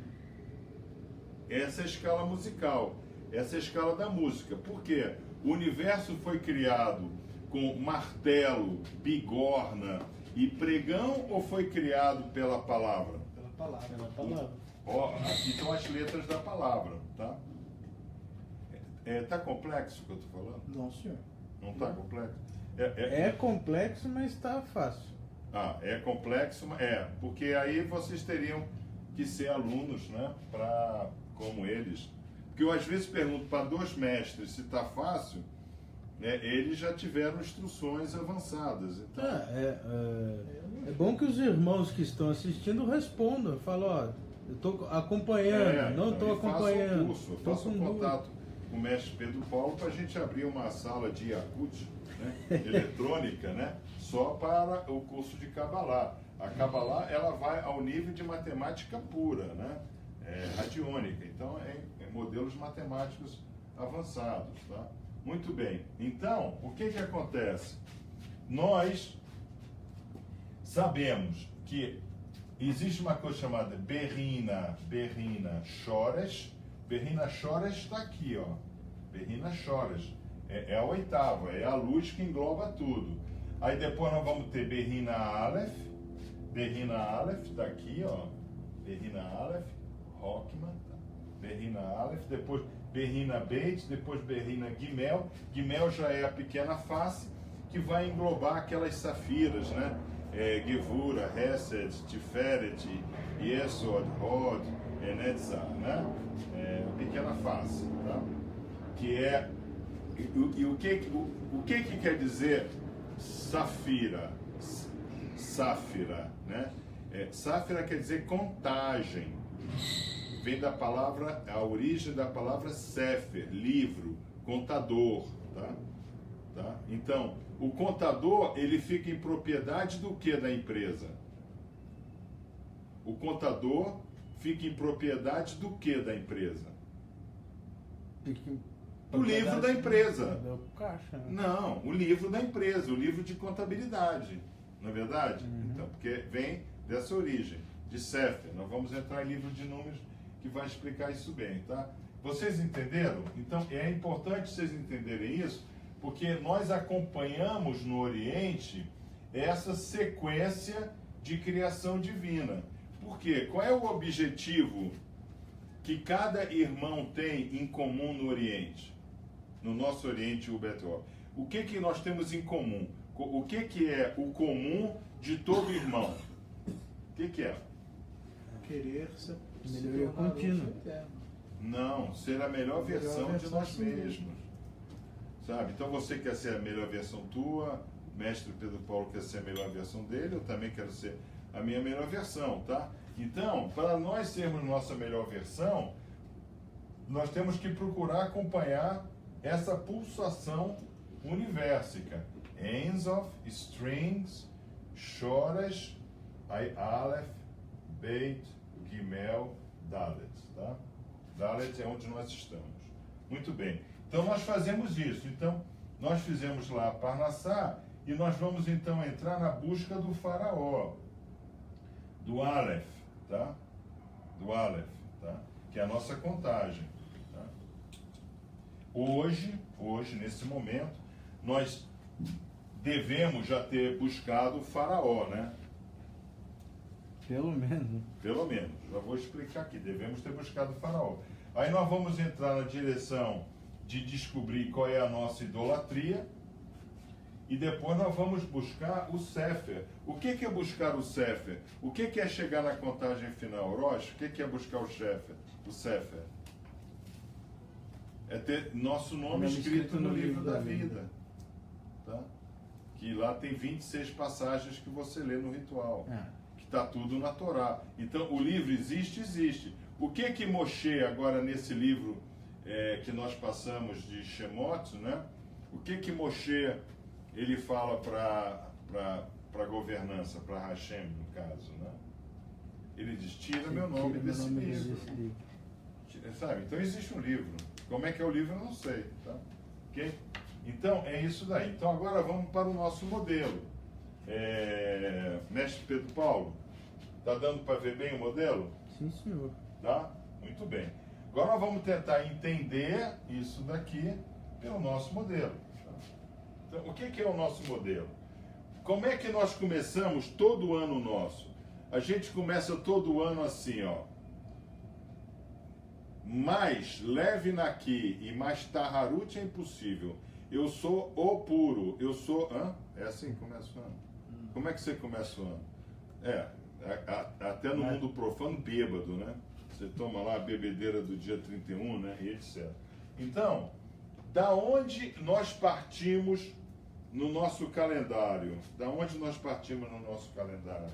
Essa é a escala musical. Essa é a escala da música. Por quê? O universo foi criado com martelo, bigorna e pregão, ou foi criado pela palavra?
Pela palavra.
Aqui estão as letras da palavra, tá? Tá complexo o que eu estou falando?
Não, senhor.
Não está complexo?
É complexo, mas está fácil.
É complexo, porque aí vocês teriam que ser alunos, né, como eles. Porque eu às vezes pergunto para 2 mestres se está fácil, eles já tiveram instruções avançadas. Então...
É bom que os irmãos que estão assistindo respondam. Falam, ó, eu estou acompanhando, não estou acompanhando.
Faça um contato com o mestre Pedro Paulo para a gente abrir uma sala de Yakut, né, eletrônica, né, só para o curso de Kabbalah. A Kabbalah, ela vai ao nível de matemática pura, né, radiônica. Então, é modelos matemáticos avançados, tá? Muito bem. Então, o que acontece? Nós sabemos que existe uma coisa chamada Berrina Shores. Berrina Shores está aqui, ó. Berrina Shores. É a 8ª, é a luz que engloba tudo. Aí depois nós vamos ter Berrina Aleph. Berrina Aleph está aqui, ó. Berrina Aleph, Rockman. Tá? Berrina Aleph, depois Berrina Beit, depois Berrina Gimel. Gimel já é a pequena face, que vai englobar aquelas safiras, né? Gevura, Hesed, Tiferet, Yesod, Hod, Netzah, né? Pequena face, tá? Que é... E o que quer dizer safira? Sáfira, né? Sáfira quer dizer contagem. Vem da palavra, a origem da palavra sefer, livro, contador, tá? Então, o contador, ele fica em propriedade do que da empresa? O contador fica em propriedade do que da empresa? O livro da empresa.
Do caixa, né?
Não, o livro da empresa, o livro de contabilidade, não é verdade?
Uhum.
Então, porque vem dessa origem, de Sefer. Nós vamos entrar em livro de números que vai explicar isso bem, tá? Vocês entenderam? Então, é importante vocês entenderem isso, porque nós acompanhamos no Oriente essa sequência de criação divina. Por quê? Qual é o objetivo que cada irmão tem em comum no Oriente? No nosso Oriente, o Betor. O que nós temos em comum? O que é o comum de todo irmão? O que é?
Querer ser
melhoria contínua.
Não, ser a melhor versão de nós mesmos. Sabe? Então você quer ser a melhor versão tua, o mestre Pedro Paulo quer ser a melhor versão dele, eu também quero ser a minha melhor versão, tá? Então, para nós sermos nossa melhor versão, nós temos que procurar acompanhar essa pulsação universica. Ensof, strings, Shoresh, Aleph, Beit, Gimel, Dalet, tá? Dalet é onde nós estamos. Muito bem. Então nós fazemos isso. Então nós fizemos lá Parnassá e nós vamos então entrar na busca do faraó, do Aleph, tá? Do Aleph, tá? Que é a nossa contagem. Tá? Hoje, nesse momento, nós devemos já ter buscado o faraó, né?
Pelo menos.
Pelo menos. Já vou explicar aqui. Devemos ter buscado o faraó. Aí nós vamos entrar na direção de descobrir qual é a nossa idolatria. E depois nós vamos buscar o Sefer. O que é buscar o Sefer? O que é chegar na contagem final? Rosh, o que é buscar o Sefer? O Sefer? É ter nosso nome escrito no livro da vida. Tá? Que lá tem 26 passagens que você lê no ritual. Que está tudo na Torá. Então, o livro existe, existe. O que Moshe, agora nesse livro que nós passamos de Shemot, né? O que Moshe ele fala para a governança, para Hashem, no caso, né? Ele diz, tira meu nome desse livro. Sabe? Então existe um livro. Como é que é o livro, eu não sei, tá? Ok? Então, é isso daí. Então, agora vamos para o nosso modelo. Mestre Pedro Paulo, tá dando para ver bem o modelo?
Sim, senhor.
Tá? Muito bem. Agora nós vamos tentar entender isso daqui pelo nosso modelo. Então, o que é o nosso modelo? Como é que nós começamos todo ano nosso? A gente começa todo ano assim, ó. Mais leve naqui e mais taharut é impossível. Eu sou o puro. Eu sou... É assim que começa o ano. Como é que você começa o ano? Até no mundo profano, bêbado, né? Você toma lá a bebedeira do dia 31, né? E etc. Então, da onde nós partimos no nosso calendário? Da onde nós partimos no nosso calendário?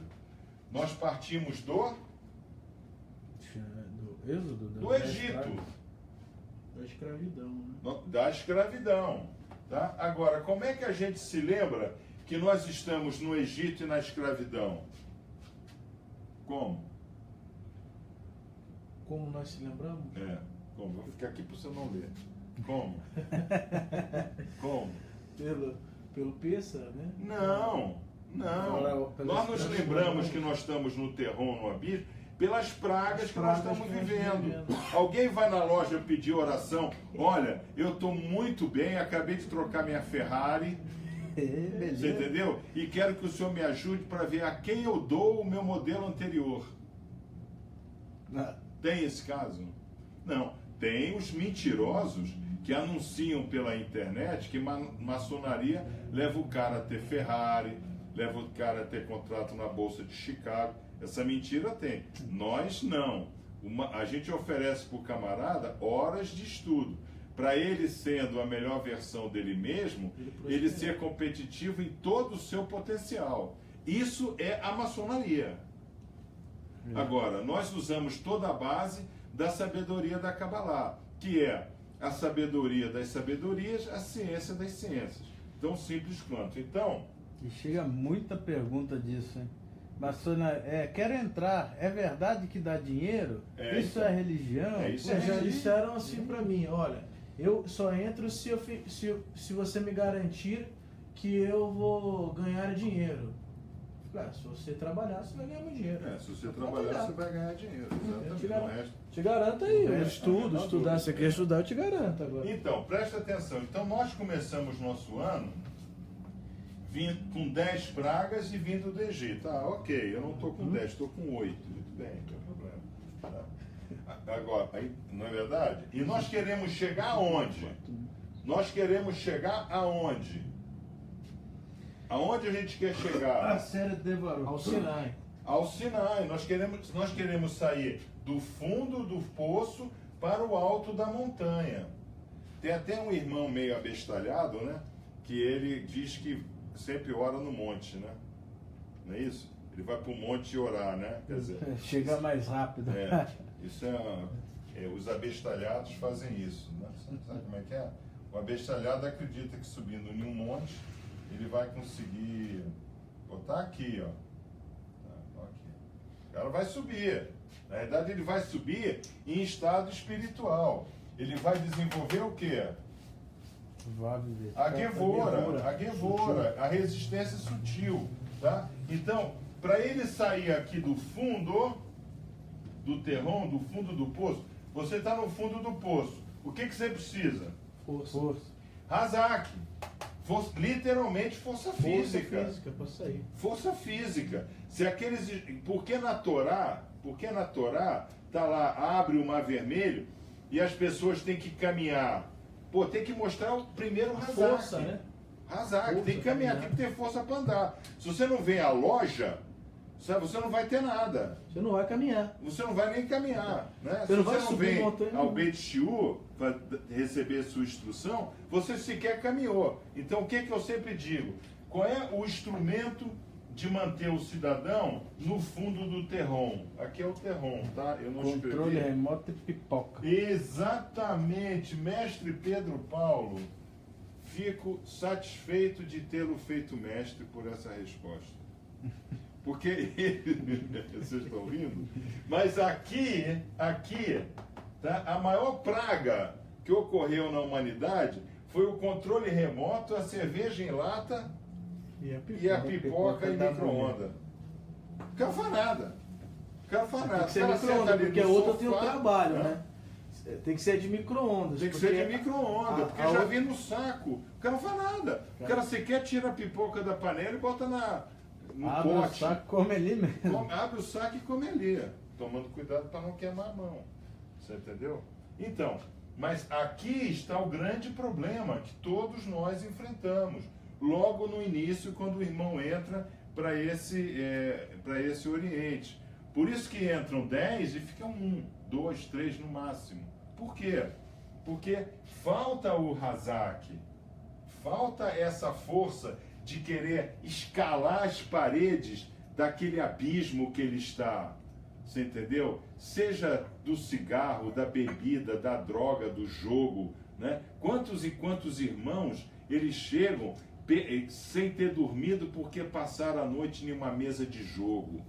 Nós partimos do
Êxodo?
Do Egito.
Da escravidão, né?
Da escravidão. Tá? Agora, como é que a gente se lembra que nós estamos no Egito e na escravidão? Como?
Como nós se lembramos?
Como? Vou ficar aqui para você não ler. Como? Como?
Pelo Peça, né?
Não. Nós nos lembramos que nós estamos no terror, no abismo, pelas pragas que nós estamos vivendo. Alguém vai na loja pedir oração. Olha, eu estou muito bem, acabei de trocar minha Ferrari. Você entendeu? E quero que o senhor me ajude para ver a quem eu dou o meu modelo anterior. Tem esse caso? Não. Tem os mentirosos que anunciam pela internet que maçonaria leva o cara a ter Ferrari, leva o cara a ter contrato na Bolsa de Chicago. Essa mentira tem. Nós não. A gente oferece para o camarada horas de estudo. Para ele, sendo a melhor versão dele mesmo, ele ser competitivo em todo o seu potencial. Isso é a maçonaria. Agora, nós usamos toda a base da sabedoria da Kabbalah, que é a sabedoria das sabedorias, a ciência das ciências. Tão simples quanto. Então...
E chega muita pergunta disso, hein? Maçonaria, quero entrar, é verdade que dá dinheiro? Isso
então,
é religião?
Isso
Já disseram assim para mim, olha, eu só entro se você me garantir que eu vou ganhar dinheiro. Se você trabalhar, você vai ganhar muito dinheiro.
Se você trabalhar, você vai ganhar dinheiro. Exatamente.
Te garanto aí, eu estudar. Se você quer estudar, eu te garanto agora.
Então, presta atenção. Então, nós começamos nosso ano com 10 pragas e vindo do Egito. Ok, eu não estou com 10, estou com 8. Muito bem, não tem problema. Tá. Agora, aí, não é verdade? E nós queremos chegar aonde? Nós queremos chegar aonde? Aonde a gente quer chegar?
A série Devarou.
Ao Sinai.
Ao Sinai. Nós queremos sair do fundo do poço para o alto da montanha. Tem até um irmão meio abestalhado, né? Que ele diz que sempre ora no monte, né? Não é isso? Ele vai para o monte orar, né? Quer dizer,
chega mais rápido.
Isso os abestalhados fazem isso, né? Sabe como é que é? O abestalhado acredita que subindo em um monte ele vai conseguir botar aqui, ó. Aqui. O cara vai subir. Na verdade, ele vai subir em estado espiritual. Ele vai desenvolver o quê? A Gevura, a resistência sutil, tá? Então, para ele sair aqui do fundo do terrão, do fundo do poço, você está no fundo do poço. O que você precisa?
Força.
Hazak. Literalmente força física.
Força física para sair.
Força física. Porque na Torá tá lá, abre o mar vermelho e as pessoas têm que caminhar. Tem que mostrar o primeiro Hazak.
Força, né?
Hazak, tem que caminhar, tem que ter força para andar. Se você não vem à loja, você não vai ter nada.
Você não vai caminhar.
Você não vai nem caminhar. Né?
Você
Se
vai
você não
subir
vem
montanha
ao Beit Shiur para receber sua instrução, você sequer caminhou. Então, o que eu sempre digo? Qual é o instrumento de manter o cidadão no fundo do terrão? Aqui é o terrão, tá? Eu não escrevi.
Controle remoto e pipoca.
Exatamente, mestre Pedro Paulo. Fico satisfeito de tê-lo feito mestre por essa resposta. Porque vocês estão rindo? Mas aqui, tá? A maior praga que ocorreu na humanidade foi o controle remoto, a cerveja em lata e a pipoca em micro-ondas. O cara faz nada.
Tem que ser micro-ondas, porque a outra tem um trabalho, né? Tem que ser de micro-ondas.
Tem que ser de micro-ondas, porque já vem no saco. O cara não faz nada. O cara sequer tira a pipoca da panela e bota no
abre
pote.
O saco, come ali mesmo.
Abre o saco e come ali, tomando cuidado para não queimar a mão. Você entendeu? Então, Mas aqui está o grande problema que todos nós enfrentamos. Logo no início, quando o irmão entra para esse Oriente. Por isso que entram 10 e ficam 1, 2, 3 no máximo. Por quê? Porque falta o Hazak, falta essa força de querer escalar as paredes daquele abismo que ele está. Você entendeu? Seja do cigarro, da bebida, da droga, do jogo, né? Quantos e quantos irmãos eles chegam sem ter dormido porque passaram a noite em uma mesa de jogo?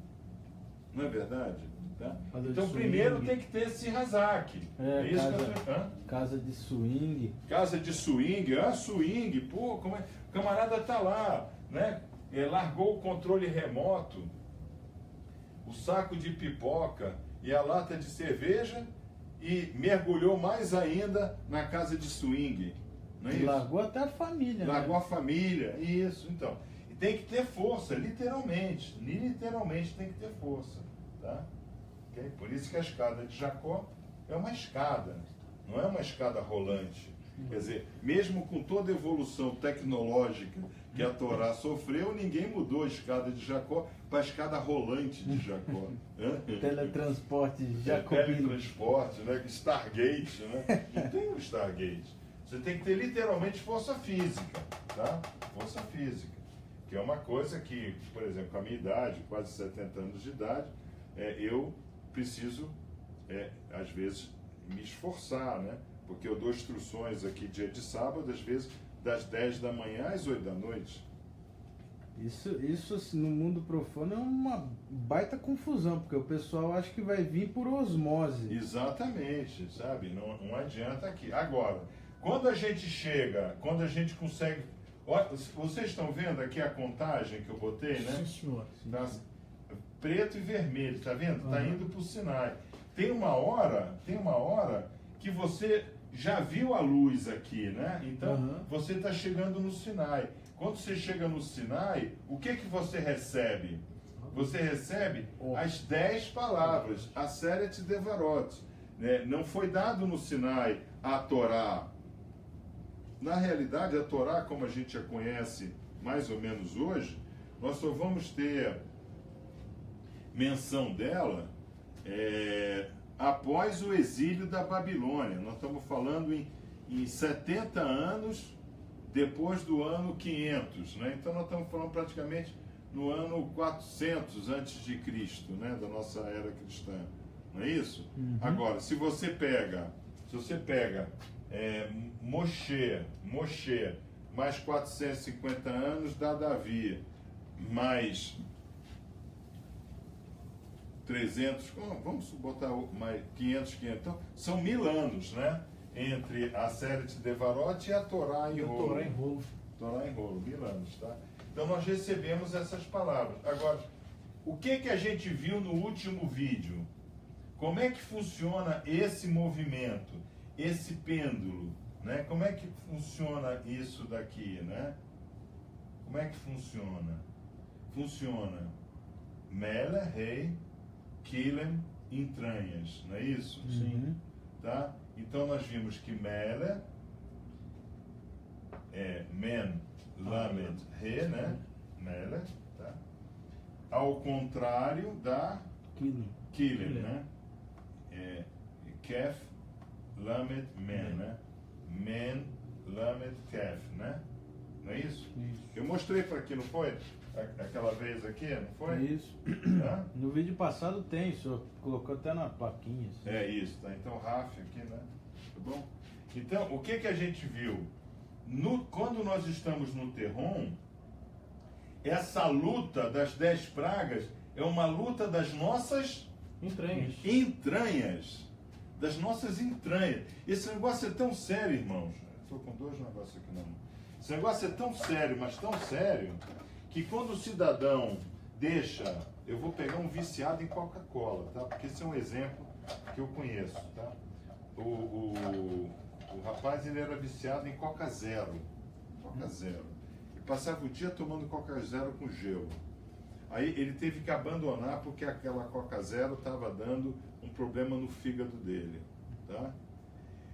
Não é verdade? Tá? Então primeiro tem que ter esse Hazak. É isso
casa de swing.
Casa de swing, swing, pô, como é? O camarada tá lá, né? Largou o controle remoto, o saco de pipoca e a lata de cerveja e mergulhou mais ainda na casa de swing. Não é isso?
Largou até a família.
Largou a família, isso, então. E tem que ter força, literalmente tem que ter força, tá? Okay? Por isso que a escada de Jacó é uma escada, não é uma escada rolante. Quer dizer, mesmo com toda a evolução tecnológica que a Torá sofreu, ninguém mudou a escada de Jacó para a escada rolante de Jacó.
Teletransporte jacobino.
Teletransporte, né? Stargate, né? Não tem um Stargate. Você tem que ter literalmente força física, tá? Força física. Que é uma coisa que, por exemplo, com a minha idade, quase 70 anos de idade, eu preciso, às vezes, me esforçar, né? Porque eu dou instruções aqui dia de sábado, às vezes das 10 da manhã às 8 da noite.
Isso assim, no mundo profano é uma baita confusão, porque o pessoal acha que vai vir por osmose.
Exatamente, sabe? Não adianta aqui. Agora, quando a gente consegue... Olha, vocês estão vendo aqui a contagem que eu botei, né?
Sim, senhor.
Preto e vermelho, tá vendo? Está indo para o Sinai. Tem uma hora que você já viu a luz aqui, né? Então, você está chegando no Sinai. Quando você chega no Sinai, o que você recebe? Você recebe as 10 palavras, Aseret Devarot. Né? Não foi dado no Sinai a Torá. Na realidade, a Torá, como a gente a conhece mais ou menos hoje, nós só vamos ter menção dela após o exílio da Babilônia. Nós estamos falando em 70 anos depois do ano 500, né? Então nós estamos falando praticamente no ano 400 antes de Cristo, né? Da nossa era cristã, não é isso? Agora, se você pega Moshe mais 450 anos dá Davi, mais 300, vamos botar mais 500, então são 1000 anos, né? Entre a Aseret Devarot e a Torá em rolo. Torá em rolo, 1000 anos, tá? Então nós recebemos essas palavras. Agora, o que a gente viu no último vídeo? Como é que funciona esse movimento, esse pêndulo, né? Como é que funciona isso daqui, né? Como é que funciona? Funciona Mela, rei, Kilem, entranhas, não é isso?
Sim.
Tá? Então nós vimos que Mela é Men, Lamed, Re, né? Mela, tá? Ao contrário da Kilem, né? Kef, Lamed, Men, né? Men, Lamed, Kef, né? Não é isso? Eu mostrei para aqui, não foi? Aquela vez aqui, não foi?
Isso. No vídeo passado tem, o senhor colocou até na plaquinha. Assim.
É isso, tá? Então, Raf aqui, né? Tá bom? Então, o que a gente viu? Quando nós estamos no Terron, essa luta das 10 pragas é uma luta das nossas entranhas. Das nossas entranhas. Esse negócio é tão sério, irmãos. Estou com 2 negócios aqui na mão. Esse negócio é tão sério, mas tão sério, que quando o cidadão deixa... Eu vou pegar um viciado em Coca-Cola, tá? Porque esse é um exemplo que eu conheço, tá? O rapaz, ele era viciado em Coca Zero. Coca Zero. Ele passava o dia tomando Coca Zero com gelo. Aí ele teve que abandonar porque aquela Coca Zero estava dando um problema no fígado dele, tá?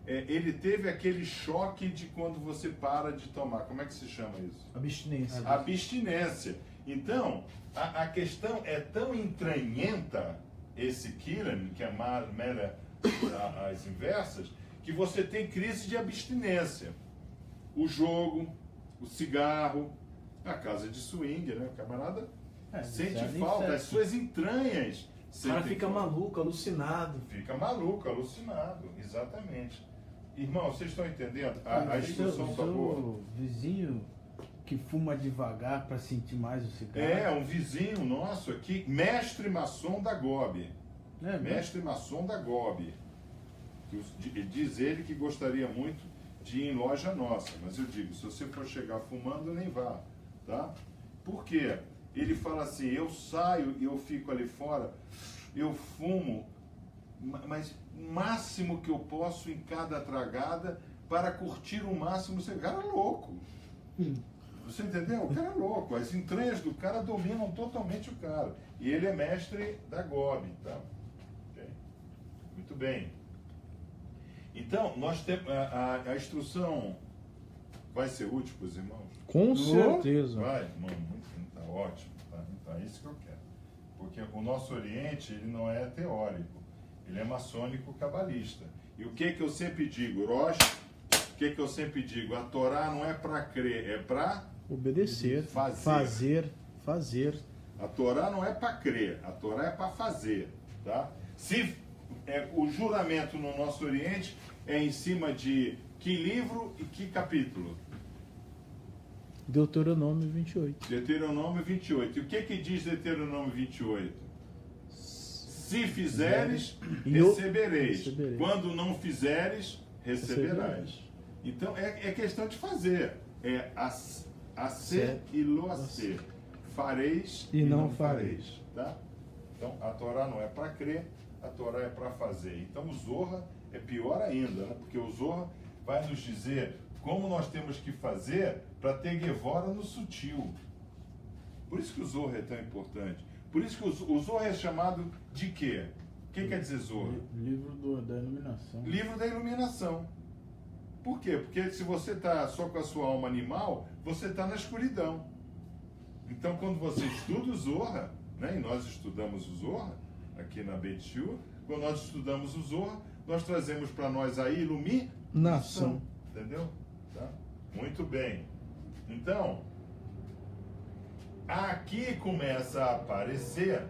ele teve aquele choque de quando você para de tomar. Como é que se chama isso?
Abstinência.
Abstinência. Então, a questão é tão entranhenta, esse Kiran, que é mera as inversas, que você tem crise de abstinência. O jogo, o cigarro, a casa de swing, né? O camarada sente falta, as suas entranhas.
O cara fica maluco, alucinado.
Fica maluco, alucinado, exatamente. Irmão, vocês estão entendendo? A instrução está boa.
O vizinho que fuma devagar para sentir mais o cigarro.
É, um vizinho nosso aqui, mestre maçom da GOB. Mestre maçom da GOB. Diz ele que gostaria muito de ir em loja nossa, mas eu digo, se você for chegar fumando, nem vá, tá? Por quê? Ele fala assim, eu saio e eu fico ali fora, eu fumo, mas o máximo que eu posso em cada tragada para curtir o máximo. O cara é louco. Você entendeu? O cara é louco. As entranhas do cara dominam totalmente o cara. E ele é mestre da GOB, tá? Okay. Muito bem. Então, nós temos a instrução vai ser útil para os irmãos?
Com certeza.
Vai, irmão, tá ótimo, tá? Então é isso que eu quero. Porque o nosso Oriente, ele não é teórico, ele é maçônico cabalista. E o que eu sempre digo, Rosh, o que eu sempre digo? A Torá não é para crer, é para
obedecer, fazer.
A Torá não é para crer, a Torá é para fazer, tá? Se o juramento no nosso Oriente é em cima de que livro e que capítulo?
Deuteronômio 28.
Deuteronômio 28. E o que diz Deuteronômio 28? Se fizeres, recebereis. Quando não fizeres, receberás. Então é questão de fazer. É a ser e lo a ser. Fareis e não fareis. Tá? Então a Torá não é para crer, a Torá é para fazer. Então o Zohar é pior ainda, né? Porque o Zohar vai nos dizer como nós temos que fazer para ter Gevora no sutil. Por isso que o Zohar é tão importante. Por isso que o Zohar é chamado de quê? O que quer dizer Zohar?
Livro da iluminação.
Livro da iluminação. Por quê? Porque se você está só com a sua alma animal, você está na escuridão. Então, quando você estuda o Zohar, né, e nós estudamos o Zohar aqui na Beit Shur, quando nós estudamos o Zohar, nós trazemos para nós a iluminação. Entendeu? Tá? Muito bem. Então, aqui começa a aparecer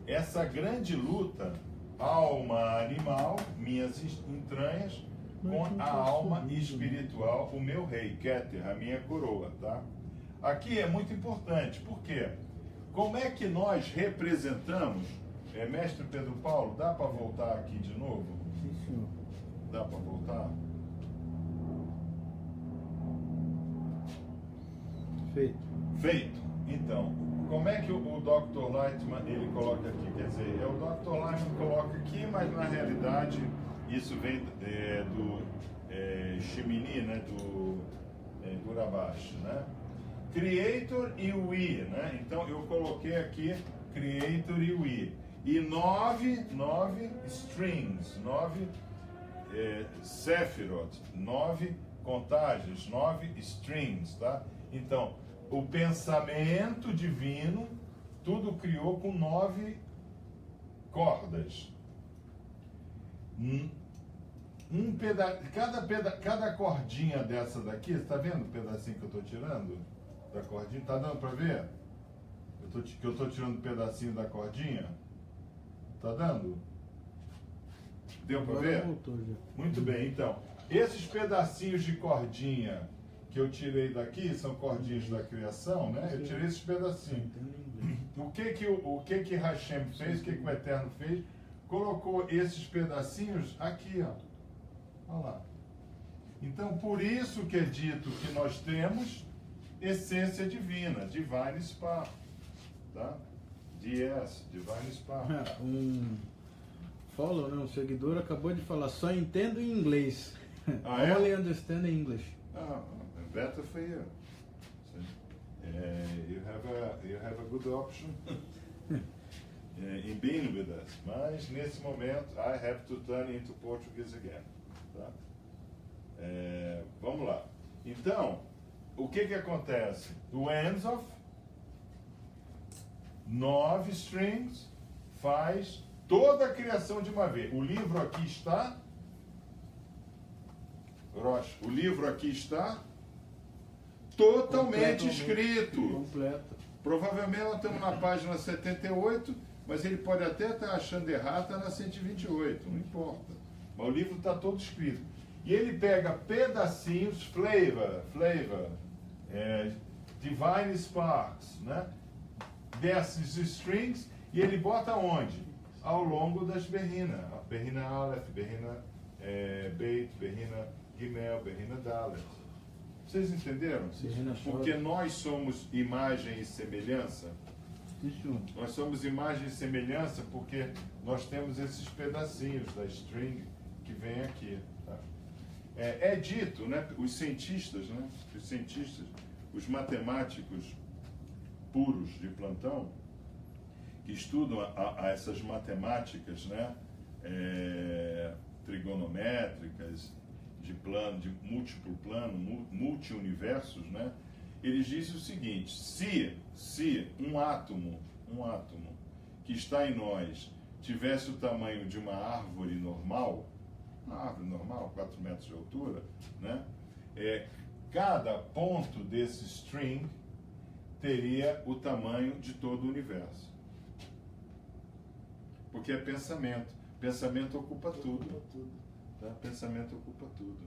essa grande luta alma animal, minhas entranhas, com a alma espiritual, o meu rei, Keter, a minha coroa, tá? Aqui é muito importante, por quê? Como é que nós representamos, mestre Pedro Paulo, dá para voltar aqui de novo?
Sim, senhor.
Dá para voltar? Feito. Então, como é que o Dr. Lightman ele coloca aqui? Quer dizer, o Dr. Lightman coloca aqui, mas na realidade isso vem do Shimini, né? Do Rabash, né? Creator e We, né? Então eu coloquei aqui Creator e We. E 9 strings, 9 Sephiroth, 9 contagens, 9 strings, tá? Então, o pensamento divino, tudo criou com 9 cordas. Cada cordinha dessa daqui, você está vendo o pedacinho que eu estou tirando da cordinha? Está dando para ver? Que eu estou tirando um pedacinho da cordinha? Está dando? Deu para ver? Muito bem, então. Esses pedacinhos de cordinha que eu tirei daqui, são cordinhas da criação, né? Eu tirei esses pedacinhos. O que Hashem fez, o que o Eterno fez? Colocou esses pedacinhos aqui, ó. Olha lá. Então, por isso que é dito que nós temos essência divina, Divine Spark, tá? DS, Divine Spark.
Follow, né? Um seguidor acabou de falar, só entendo em inglês. Only understand English.
Better for you. You have a good option in being with us. Mas nesse momento, I have to turn into Portuguese again. Tá? Vamos lá. Então, o que acontece? O ends of 9 strings faz toda a criação de uma vez. O livro aqui está... Rocha, o livro aqui está totalmente escrito.
Completo.
Provavelmente nós estamos na página 78, mas ele pode até estar achando errado, está na 128, não importa. Mas o livro está todo escrito. E ele pega pedacinhos, flavor, divine sparks, né? Desses strings, e ele bota onde? Ao longo das berrinas. Berrina Aleph, berrina Beit, berrina Gimel, berrina Dalet. Vocês entenderam? Porque nós somos imagem e semelhança. Nós somos imagem e semelhança porque nós temos esses pedacinhos da string que vem aqui. Tá? É dito, né? Os cientistas, os matemáticos puros de plantão, que estudam essas matemáticas, né? Trigonométricas, de múltiplo plano, multi-universos, né? Eles dizem o seguinte: se um átomo que está em nós tivesse o tamanho de uma árvore normal, 4 metros de altura, né? Cada ponto desse string teria o tamanho de todo o universo. Porque é pensamento. Pensamento ocupa tudo. Tá? Pensamento ocupa tudo.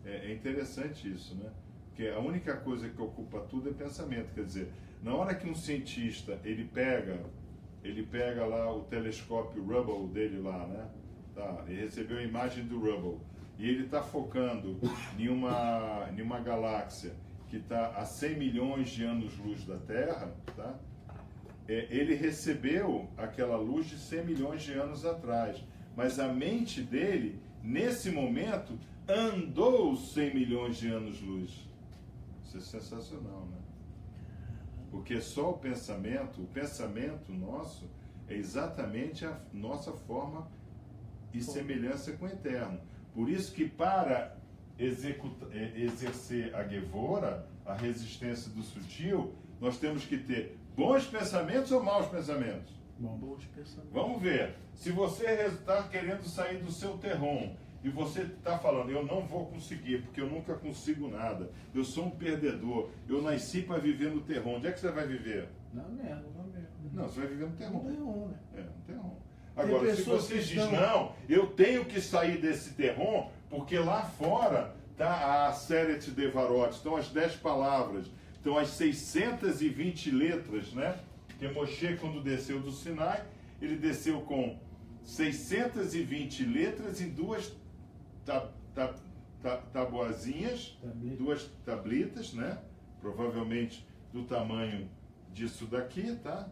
É interessante isso, né? Porque a única coisa que ocupa tudo é pensamento. Quer dizer, na hora que um cientista ele pega lá o telescópio Hubble dele lá, né? Tá? Ele recebeu a imagem do Hubble e ele está focando em uma galáxia que está a 100 milhões de anos-luz da Terra, tá? Ele recebeu aquela luz de 100 milhões de anos atrás, mas a mente dele, nesse momento, andou 100 milhões de anos-luz. Isso é sensacional, né? Porque só o pensamento nosso é exatamente a nossa forma e semelhança com o Eterno. Por isso que para exercer a Gevora, a resistência do sutil, nós temos que ter bons pensamentos ou maus pensamentos?
Bons pensamentos.
Vamos ver. Se você está querendo sair do seu terrão e você está falando, eu não vou conseguir, porque eu nunca consigo nada, eu sou um perdedor, eu nasci para viver no terrão. Onde é que você vai viver?
Na merda.
Não, você vai viver no terrão.
No terrão, né?
No terrão. Agora, se você diz, não, eu tenho que sair desse terrão, porque lá fora está a Seret Devarot, estão as 10 palavras, estão as 620 letras, né? Porque Moshe, quando desceu do Sinai, ele desceu com 620 letras em duas tabuazinhas, duas tablitas, né? Provavelmente do tamanho disso daqui, tá?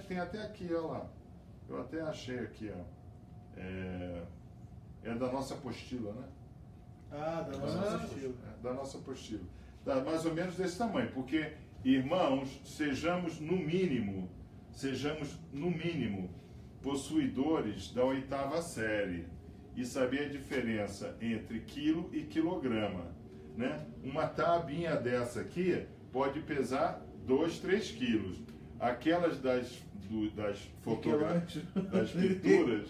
Tem até aqui, olha lá. Eu até achei aqui, ó. É da nossa apostila, né?
Da nossa apostila.
Da nossa apostila. Tá mais ou menos desse tamanho, porque, irmãos, sejamos no mínimo possuidores da 8ª série e saber a diferença entre quilo e quilograma, né? Uma tabinha dessa aqui pode pesar 2, 3 quilos. Aquelas das fotografias, das pinturas,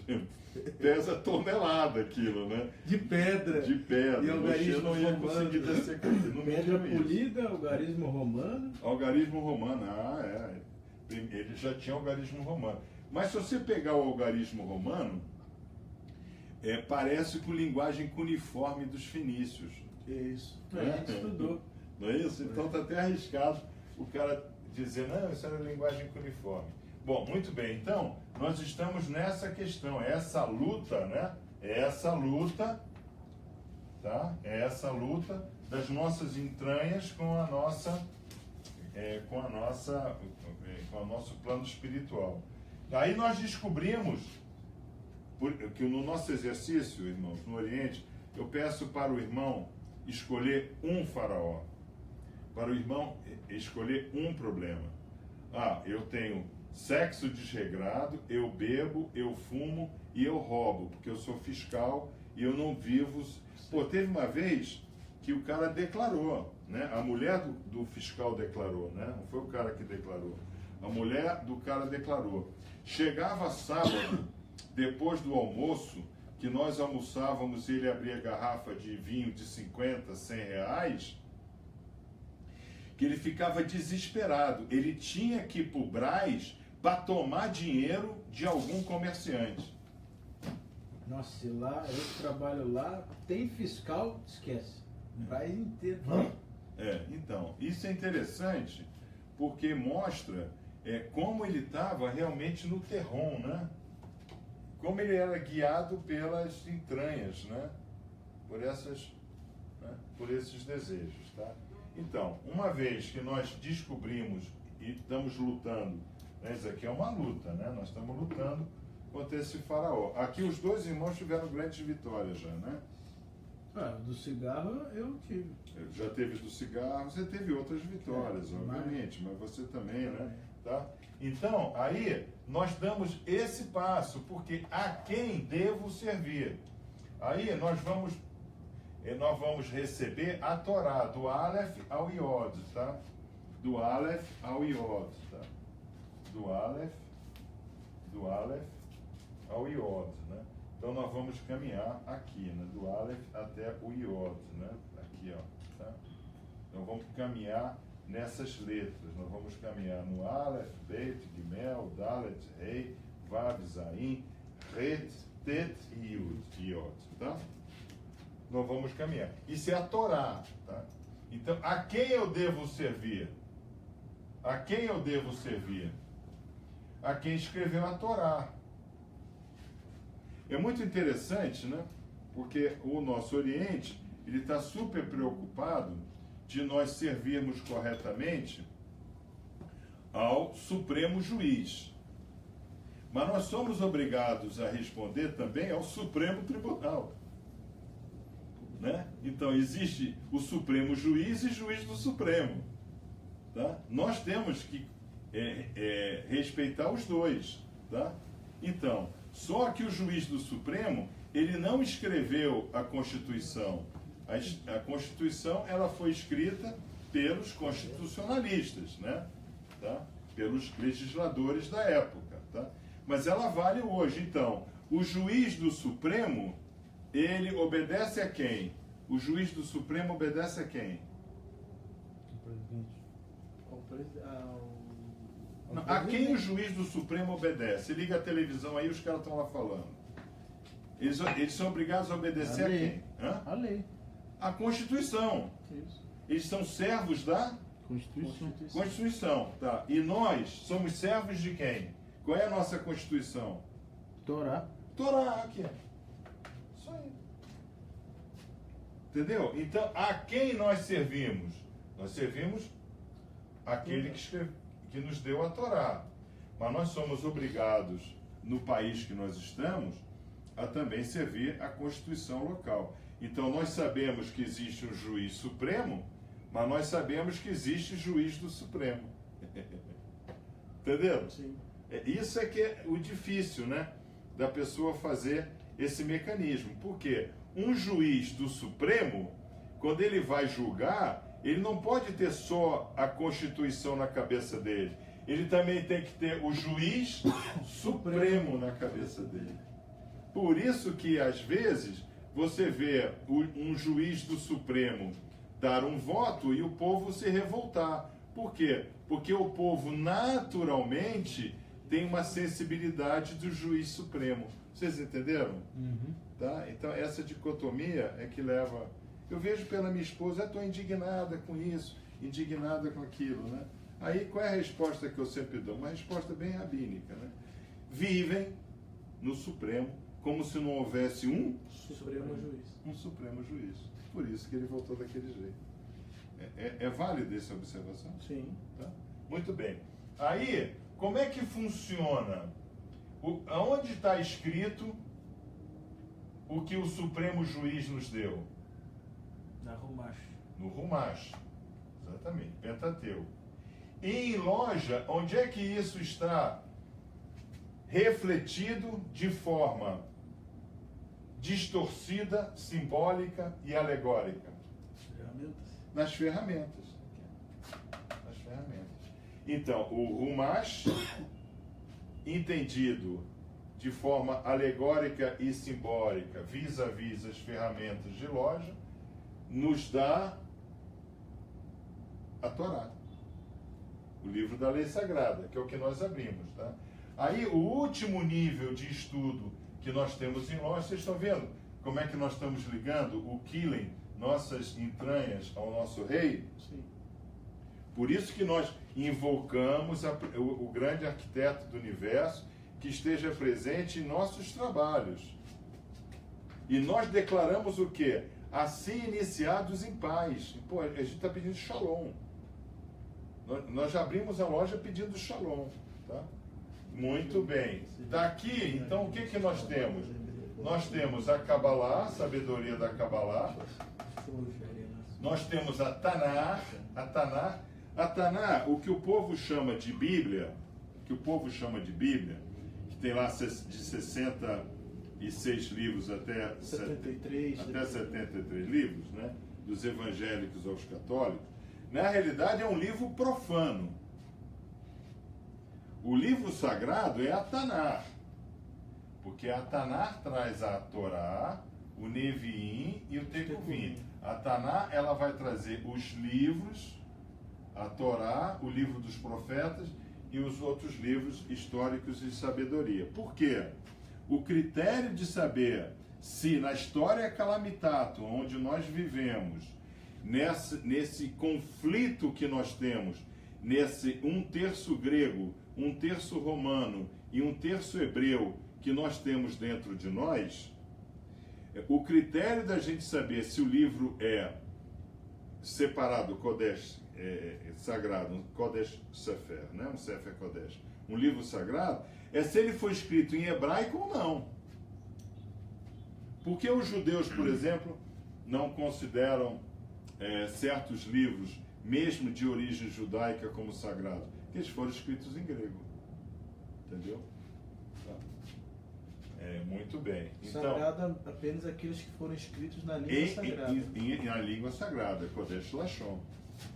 pesa tonelada aquilo, né?
De pedra.
E
algarismo
não ia conseguir descer com ele.
Pedra polida, algarismo romano.
Algarismo romano, ele já tinha algarismo romano. Mas se você pegar o algarismo romano, parece com linguagem cuneiforme dos fenícios.
Isso.
A gente estudou.
Não é isso? Então está até arriscado o cara dizer, não, isso era linguagem cuneiforme. Bom, muito bem. Então, nós estamos nessa questão, essa luta, né? Essa luta, tá? Essa luta das nossas entranhas com o nosso plano espiritual. Daí nós descobrimos que no nosso exercício, irmãos, no Oriente, eu peço para o irmão escolher um faraó, para o irmão escolher um problema. Eu tenho sexo desregrado, eu bebo, eu fumo e eu roubo, porque eu sou fiscal e eu não vivo... Pô, teve uma vez que o cara declarou, né? A mulher do fiscal declarou, né? Não foi o cara que declarou. A mulher do cara declarou. Chegava sábado, depois do almoço, que nós almoçávamos e ele abria garrafa de vinho de 50, 100 reais, que ele ficava desesperado. Ele tinha que ir para o Brás para tomar dinheiro de algum comerciante.
Nossa, lá, eu trabalho lá, tem fiscal, esquece. O Brás inteiro.
Então, isso é interessante porque mostra como ele estava realmente no terrão, né? Como ele era guiado pelas entranhas, né? Por esses desejos, tá? Então, uma vez que nós descobrimos e estamos lutando, né? Isso aqui é uma luta, né? Nós estamos lutando contra esse faraó. Aqui os dois irmãos tiveram grandes vitórias já, né?
Do cigarro eu tive.
Já teve do cigarro, você teve outras vitórias, obviamente, mas você também, né? Tá? Então, aí nós damos esse passo, porque a quem devo servir? Aí nós vamos receber a Torá, do Aleph ao Iod, tá? Do Aleph ao Iod, tá? Do Aleph ao Iod, né? Então nós vamos caminhar aqui, né? Do Aleph até o Iod, né? Aqui, ó, tá? Então vamos caminhar nessas letras. Nós vamos caminhar no Aleph, Bet, Gimel, Dalet, Rei, Vav, Zain, Ret, Tet e Yod, tá? Nós vamos caminhar. Isso é a Torá, tá? Então, a quem eu devo servir? A quem eu devo servir? A quem escreveu a Torá. É muito interessante, né? Porque o nosso Oriente, ele está super preocupado de nós servirmos corretamente ao Supremo Juiz. Mas nós somos obrigados a responder também ao Supremo Tribunal. Né? Então, existe o Supremo Juiz e Juiz do Supremo. Tá? Nós temos que respeitar os dois. Tá? Então, só que o Juiz do Supremo, ele não escreveu a Constituição. A Constituição, ela foi escrita pelos constitucionalistas, né? Tá? Pelos legisladores da época, tá? Mas ela vale hoje. Então, o juiz do Supremo, ele obedece a quem? O juiz do Supremo obedece a quem? A quem o juiz do Supremo obedece? Liga a televisão aí, os caras estão lá falando. Eles são obrigados a obedecer a quem?
A lei.
A Constituição.
Isso.
Eles são servos da Constituição. Tá? E nós somos servos de quem? Qual é a nossa Constituição?
Torá.
Torá, aqui. Isso aí. Entendeu? Então, a quem nós servimos? Nós servimos aquele que nos deu a Torá. Mas nós somos obrigados, no país que nós estamos, a também servir a Constituição local. Então, nós sabemos que existe um juiz supremo, mas nós sabemos que existe juiz do Supremo. Entendeu?
Sim.
Isso é que é o difícil, né? Da pessoa fazer esse mecanismo. Por quê? Um juiz do Supremo, quando ele vai julgar, ele não pode ter só a Constituição na cabeça dele. Ele também tem que ter o juiz supremo na cabeça dele. Por isso que, às vezes, você vê um juiz do Supremo dar um voto e o povo se revoltar. Por quê? Porque o povo naturalmente tem uma sensibilidade do juiz supremo. Vocês entenderam?
Uhum.
Tá? Então essa dicotomia é que leva... Eu vejo pela minha esposa, estou indignada com isso, indignada com aquilo, né? Aí qual é a resposta que eu sempre dou? Uma resposta bem rabínica, né? Vivem no Supremo como se não houvesse um
Supremo Juiz.
Um Supremo Juiz. Por isso que ele voltou daquele jeito. É válida essa observação?
Sim.
Tá? Muito bem. Aí, como é que funciona? Aonde está escrito o que o Supremo Juiz nos deu?
Na Rumash.
No Rumash. Exatamente. Pentateuco. E em loja, onde é que isso está refletido de forma distorcida, simbólica e alegórica? Nas ferramentas. Nas ferramentas. Então, o Rumash, entendido de forma alegórica e simbólica, vis-à-vis as ferramentas de loja, nos dá a Torá, o livro da lei sagrada, que é o que nós abrimos, tá? Aí, o último nível de estudo que nós temos em loja, vocês estão vendo como é que nós estamos ligando o Killing, nossas entranhas, ao nosso rei?
Sim.
Por isso que nós invocamos o grande arquiteto do universo que esteja presente em nossos trabalhos. E nós declaramos o quê? Assim iniciados em paz. Pô, a gente está pedindo shalom. Nós já abrimos a loja pedindo shalom. Tá? Muito bem. Daqui, então, o que nós temos? Nós temos a Kabbalah, a sabedoria da Kabbalah. Nós temos a Tanar. A Tanar, o que o povo chama de Bíblia, que tem lá de 66 livros até 73 livros, né? Dos evangélicos aos católicos, na realidade é um livro profano. O livro sagrado é a Tanar, porque a Tanar traz a Torá, o Neviim e o Tekuvim. A Tanar, ela vai trazer os livros, a Torá, o livro dos profetas e os outros livros históricos de sabedoria. Por quê? O critério de saber se na história calamitato, onde nós vivemos, nesse conflito que nós temos, nesse 1/3 grego, 1/3 romano e 1/3 hebreu que nós temos dentro de nós, o critério da gente saber se o livro é separado, Kodesh, sagrado, um Kodesh Sefer, né? Um Sefer Kodesh, um livro sagrado, é se ele foi escrito em hebraico ou não. Porque os judeus, por exemplo, não consideram certos livros, mesmo de origem judaica, como sagrados? Porque eles foram escritos em grego. Entendeu? Tá. Muito bem. Então,
sagrado apenas aqueles que foram escritos na língua sagrada.
Na língua sagrada, Kodesh Lashon.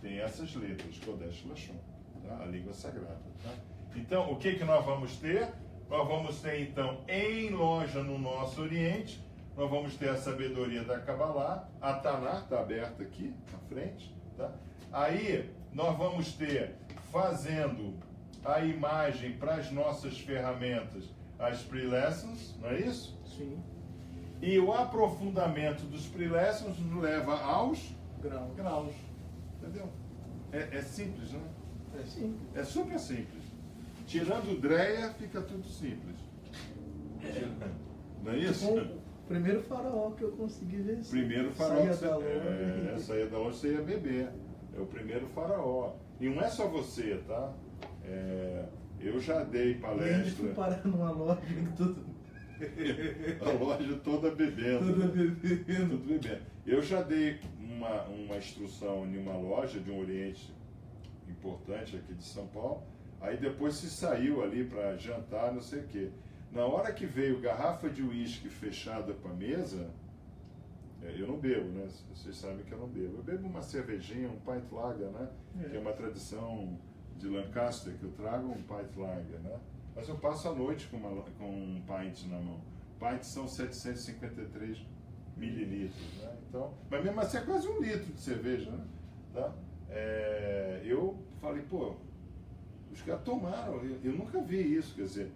Tem essas letras, Kodesh Lashon, tá? A língua sagrada. Tá? Então, o que nós vamos ter? Nós vamos ter, então, em loja no nosso Oriente, nós vamos ter a sabedoria da Kabbalah, a Tanar está aberta aqui, na frente. Tá? Aí, nós vamos ter, fazendo a imagem para as nossas ferramentas, as pre-lessons, não é isso?
Sim.
E o aprofundamento dos pre-lessons nos leva aos graus. Entendeu? É simples, né?
É simples.
É super simples. Tirando Dreia, fica tudo simples. Não é isso?
O primeiro faraó que eu consegui ver.
Primeiro faraó. Saía da loja, você ia beber. É o primeiro faraó. E não é só você, tá? Eu já dei palestra.
Eu fui parar numa loja que tudo.
A loja toda bebendo. Tudo bebendo. Eu já dei uma instrução em uma loja de um Oriente importante aqui de São Paulo. Aí depois se saiu ali para jantar, não sei o quê. Na hora que veio garrafa de uísque fechada para a mesa, eu não bebo, né? Vocês sabem que eu não bebo. Eu bebo uma cervejinha, um pint lager, né? Que é uma tradição de Lancaster, que eu trago um pint lager, né? Mas eu passo a noite com um pint na mão. Pints são 753 mililitros, né? Então, mas mesmo assim é quase 1 litro de cerveja, né? Tá? Eu falei, pô, os caras tomaram, eu nunca vi isso, quer dizer,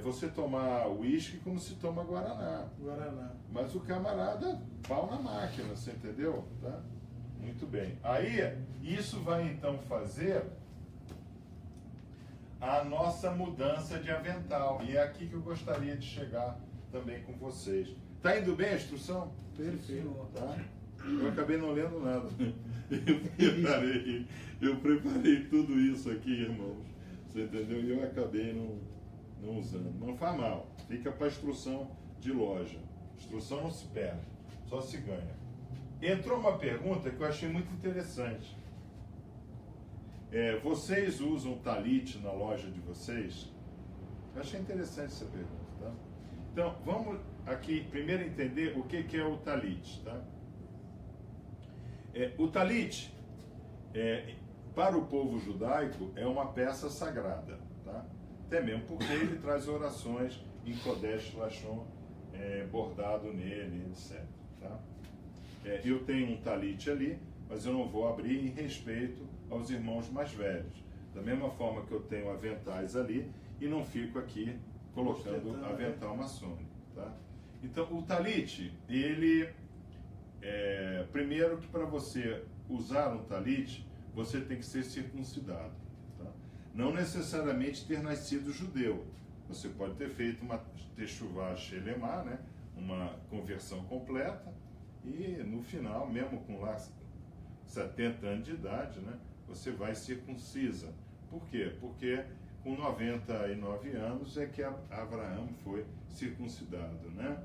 você tomar uísque como se toma Guaraná. Mas o camarada, pau na máquina, você entendeu? Tá? Muito bem. Aí, isso vai então fazer a nossa mudança de avental. E é aqui que eu gostaria de chegar também com vocês. Tá indo bem a instrução?
Perfeito.
Tá? Eu acabei não lendo nada. Eu preparei tudo isso aqui, irmãos. Você entendeu? E eu acabei não usando. Não faz mal. Fica para instrução de loja. Instrução não se perde, só se ganha. Entrou uma pergunta que eu achei muito interessante. Vocês usam talit na loja de vocês? Eu achei interessante essa pergunta, tá? Então, vamos aqui primeiro entender o que é o talit, tá? O talit, para o povo judaico, é uma peça sagrada, tá? Até mesmo porque ele traz orações em Kodesh Lashon, bordado nele, etc. Tá? Eu tenho um talit ali, mas eu não vou abrir em respeito aos irmãos mais velhos. Da mesma forma que eu tenho aventais ali e não fico aqui colocando avental maçônico. Tá? Então, o talit, ele... primeiro que para você usar um talit, você tem que ser circuncidado. Tá? Não necessariamente ter nascido judeu. Você pode ter feito uma techuvá shelemá, né? Uma conversão completa, e no final, mesmo com lá 70 anos de idade, né? Você vai circuncisa. Por quê? Porque com 99 anos é que Abraão foi circuncidado, né?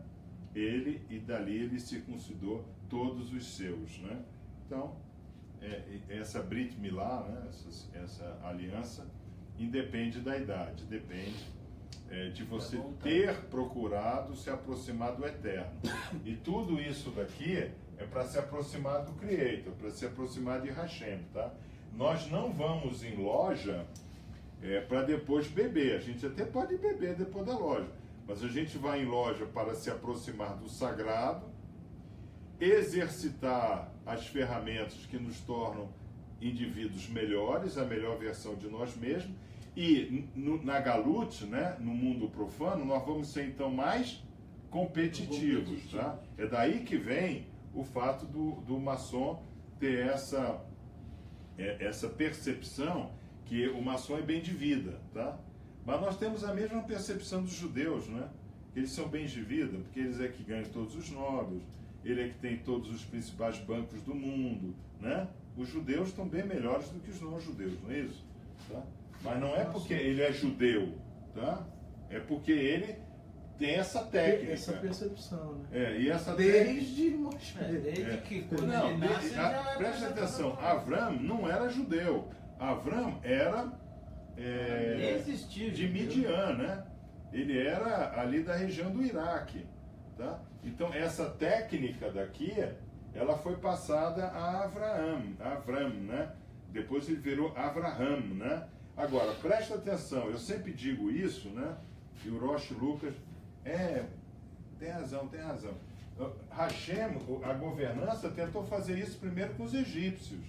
Ele, e dali ele circuncidou todos os seus, né? Então, essa Brit Milá, né? essa aliança, independe da idade, depende de você ter procurado se aproximar do Eterno. E tudo isso daqui é para se aproximar do Creator, para se aproximar de Hashem, tá? Nós não vamos em loja para depois beber. A gente até pode beber depois da loja, mas a gente vai em loja para se aproximar do sagrado, exercitar as ferramentas que nos tornam indivíduos melhores, a melhor versão de nós mesmos. E na Galut, né, no mundo profano, nós vamos ser então mais competitivos. Tá? É daí que vem o fato do maçom ter essa percepção que o maçom é bem de vida. Tá? Mas nós temos a mesma percepção dos judeus, né? Eles são bens de vida, porque eles é que ganham todos os nobres, ele é que tem todos os principais bancos do mundo. Né? Os judeus estão bem melhores do que os não-judeus, não é isso? Tá? Mas não é porque ele é judeu, tá? É porque ele tem essa técnica.
Essa percepção, né?
E essa
desde Moshe.
Desde que quando
não,
ele nasce, já
preste atenção, Avram não era judeu. Avram era de Midian, né? Ele era ali da região do Iraque, tá? Então essa técnica daqui, ela foi passada a Avram, né? Depois ele virou Avraham, né? Agora, presta atenção, eu sempre digo isso, né? E o Rosh Lucas, tem razão. Hashem, a governança tentou fazer isso primeiro com os egípcios.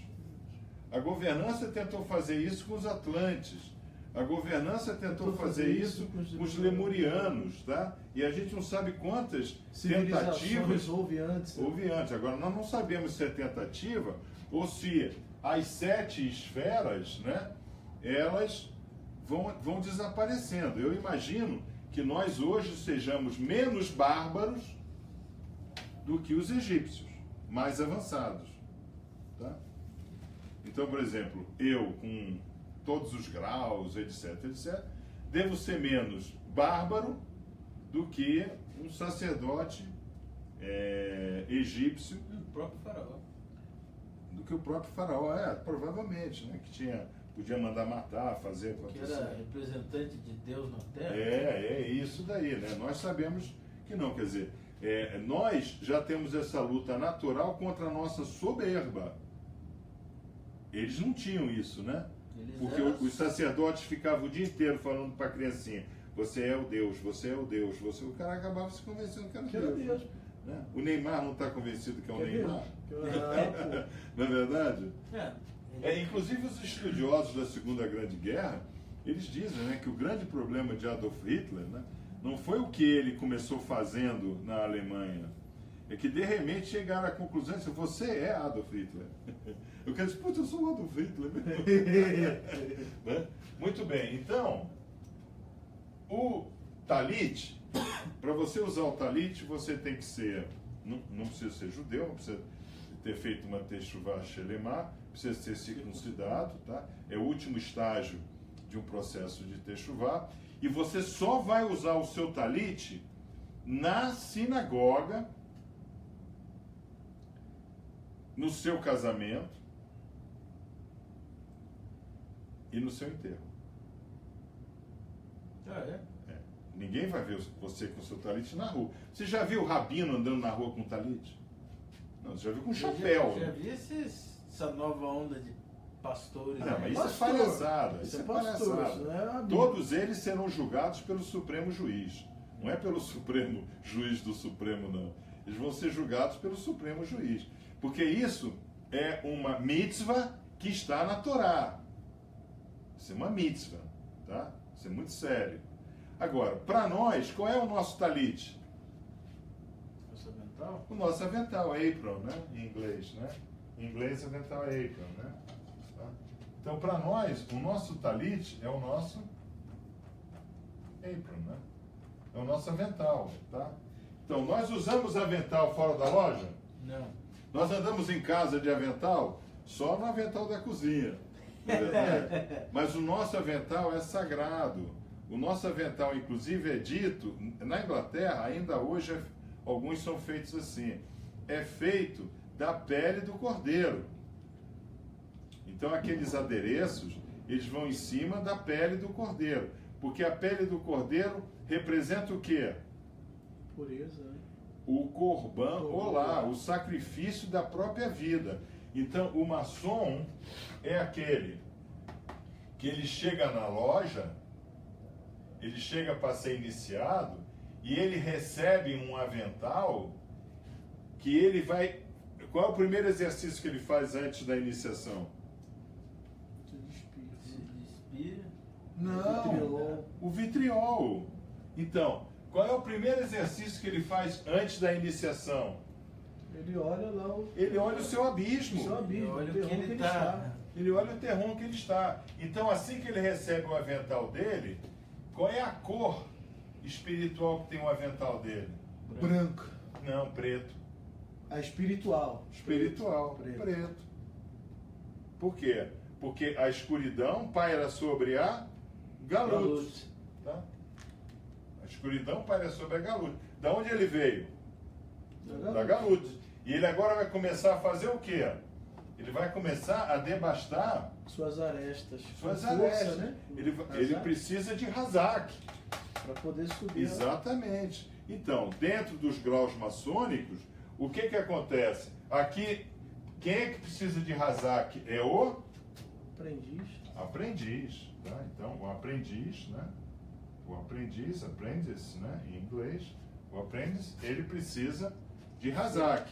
A governança tentou fazer isso com os atlantes. A governança tentou fazer isso com os lemurianos, tá? E a gente não sabe quantas tentativas
houve antes.
Houve antes. Agora, nós não sabemos se é tentativa ou se as 7 esferas, né? Elas vão desaparecendo. Eu imagino que nós hoje sejamos menos bárbaros do que os egípcios, mais avançados. Tá? Então, por exemplo, eu com todos os graus, etc, devo ser menos bárbaro do que um sacerdote egípcio.
O próprio faraó.
Do que o próprio faraó, provavelmente, né? Que podia mandar matar, fazer acontecer.
Que era representante de Deus na Terra.
É isso daí, né? Nós sabemos que não, quer dizer, nós já temos essa luta natural contra a nossa soberba. Eles não tinham isso, né? Porque os sacerdotes ficavam o dia inteiro falando para a criancinha, você é o Deus, você é o Deus, o cara acabava se convencendo que era Deus. Né? O Neymar não está convencido que é o Neymar? Não é verdade? Inclusive os estudiosos da Segunda Grande Guerra, eles dizem, né, que o grande problema de Adolf Hitler, né, não foi o que ele começou fazendo na Alemanha, é que de repente chegaram à conclusão que você é Adolf Hitler. Eu quero dizer, eu sou o Adolf Hitler mesmo. Né? Muito bem, então, o talit, para você usar o talit, você tem que ser, não precisa ser judeu, não precisa ter feito uma techuvá shelemá, precisa ser circuncidado, tá? É o último estágio de um processo de techuvá, e você só vai usar o seu talit na sinagoga, no seu casamento e no seu enterro. Ninguém vai ver você com o seu talite na rua. Você já viu o rabino andando na rua com talite? Não, você já viu com chapéu.
Já vi essa nova onda de pastores.
Não, mas
aí.
isso é
Pastor.
palhaçada.
Isso
Isso
é
é
pastor,
palhaçada.
isso não é a Bíblia.
Todos eles serão julgados pelo Supremo Juiz. Não é pelo Supremo Juiz do Supremo, não. Eles vão ser julgados pelo Supremo Juiz. Porque isso é uma mitzvah que está na Torá. Isso é uma mitzvah, tá? Isso é muito sério. Agora, para nós, qual é o nosso talite?
Nosso avental?
O nosso avental, apron, né? Em inglês, né? Em inglês, avental é apron, né? Tá? Então, para nós, o nosso talite é o nosso apron, né? É o nosso avental, tá? Então, nós usamos avental fora da loja?
Não.
Nós andamos em casa de avental só no avental da cozinha, não é verdade? Mas o nosso avental é sagrado. O nosso avental, inclusive, é dito, na Inglaterra, ainda hoje, alguns são feitos assim, é feito da pele do cordeiro. Então, aqueles adereços, eles vão em cima da pele do cordeiro, porque a pele do cordeiro representa o quê?
Pureza, né?
O corban, olá, o sacrifício da própria vida. Então, o maçom é aquele que ele chega na loja, ele chega para ser iniciado e ele recebe um avental que ele vai... Qual é o primeiro exercício que ele faz antes da iniciação?
Se despira.
Se despira.
Não.
O vitriol. Então, qual é o primeiro exercício que ele faz antes da iniciação?
Ele olha lá o
Ele olha o seu abismo.
seu abismo,
Olha
o
o que
terreno
ele tá.
Ele olha o terreno que ele está. Então, assim que ele recebe o avental dele, qual é a cor espiritual que tem o avental dele?
Branco.
Não, preto.
A espiritual.
Espiritual,
Preto.
preto. Por quê? Porque a escuridão paira sobre a galutos. Tá? A escuridão paira sobre a galutos. Da onde ele veio? Da galutos. E ele agora vai começar a fazer o quê? Ele vai começar a devastar
Suas arestas.
suas
Com força,
arestas.
né?
Ele precisa de Hazak.
Para poder subir.
Exatamente. Então, dentro dos graus maçônicos, o que acontece? Aqui, quem é que precisa de Hazak? É o
Aprendiz.
aprendiz. Tá? Então, o aprendiz, né? O aprendiz, apprentice, né? Em inglês, o aprendiz, ele precisa de Hazak.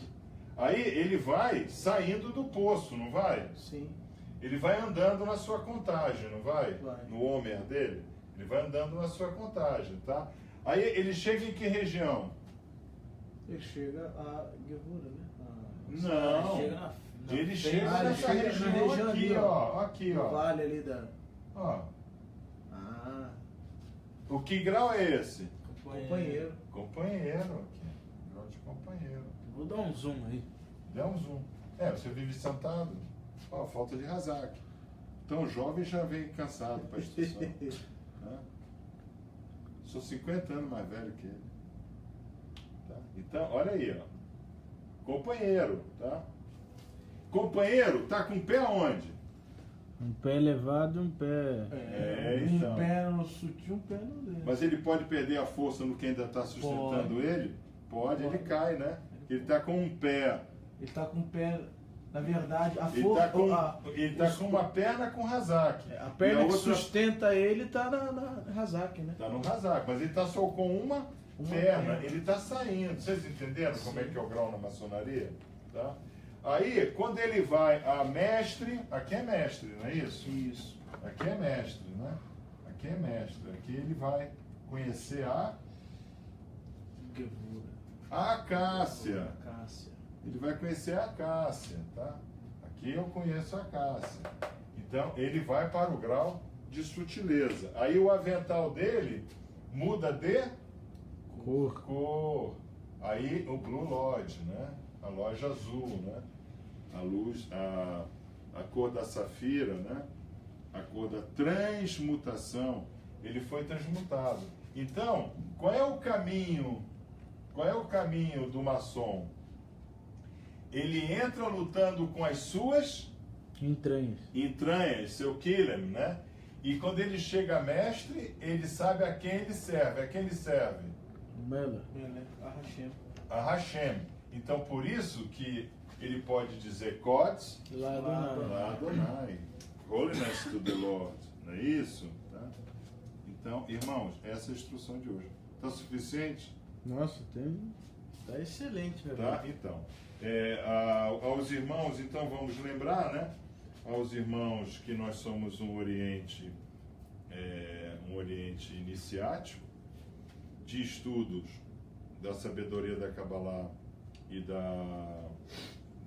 Aí ele vai saindo do poço, não vai?
Sim.
Ele vai andando na sua contagem, não vai?
Vai.
No Homer dele. Ele vai andando na sua contagem, tá? Aí ele chega em que região?
Ele chega a Gevura, né?
Não.
Chega na
Ele
frente.
chega
Ah, ele
nessa
chega na
região
região
aqui,
ali,
ó. Aqui,
No
ó.
vale ali da...
Ó.
Ah,
O que grau é esse?
companheiro.
Companheiro aqui. Grau de companheiro.
Vou dar um zoom aí.
Dá um zoom. É, você vive sentado. Ó, falta de Hazak. Então, jovem já vem cansado para a instituição. Né? Sou 50 anos mais velho que ele. Tá? Então, olha aí, ó. Companheiro, tá? Companheiro tá com o pé aonde?
Um pé elevado e um pé.
Então.
Um pé no sutil, um pé no dedo.
Mas ele pode perder a força no que ainda está sustentando ele? Pode, ele cai, né? Ele tá com um pé.
Ele tá com o pé, na verdade, a
Ele
força.
tá com uma perna com Hazak.
A perna
E
que
outra
sustenta ele tá na Hazak, né?
tá no Hazak, mas ele tá só com uma perna. Ele tá saindo. Vocês entenderam como é que é o grau na maçonaria? Tá? Aí, quando ele vai a mestre, aqui é mestre, não é isso?
Isso.
Aqui é mestre, né? Aqui é mestre. Aqui ele vai conhecer a
Gevura.
acácia.
Cássia.
Ele vai conhecer a acácia, tá? Aqui eu conheço a acácia. Então, ele vai para o grau de sutileza. Aí o avental dele muda de cor. Aí o Blue Lodge, né? A loja azul, né? A luz, a cor da safira, né? A cor da transmutação. Ele foi transmutado. Então, qual é o caminho? Qual é o caminho do maçom? Ele entra lutando com as suas
Entranhas.
entranhas, seu kilem, né? E quando ele chega a mestre, ele sabe a quem ele serve. A quem ele serve?
Mela.
A Hashem.
A Hashem. Então, por isso que ele pode dizer Kodesh,
Lá Adonai.
Adonai. Holiness to the Lord. Não é isso? Tá? Então, irmãos, essa é a instrução de hoje. Está suficiente?
Nossa, tem...
Tá excelente, meu
Tá? Então, aos irmãos, então vamos lembrar, né? Aos irmãos que nós somos um Oriente iniciático, de estudos da sabedoria da Kabbalah e da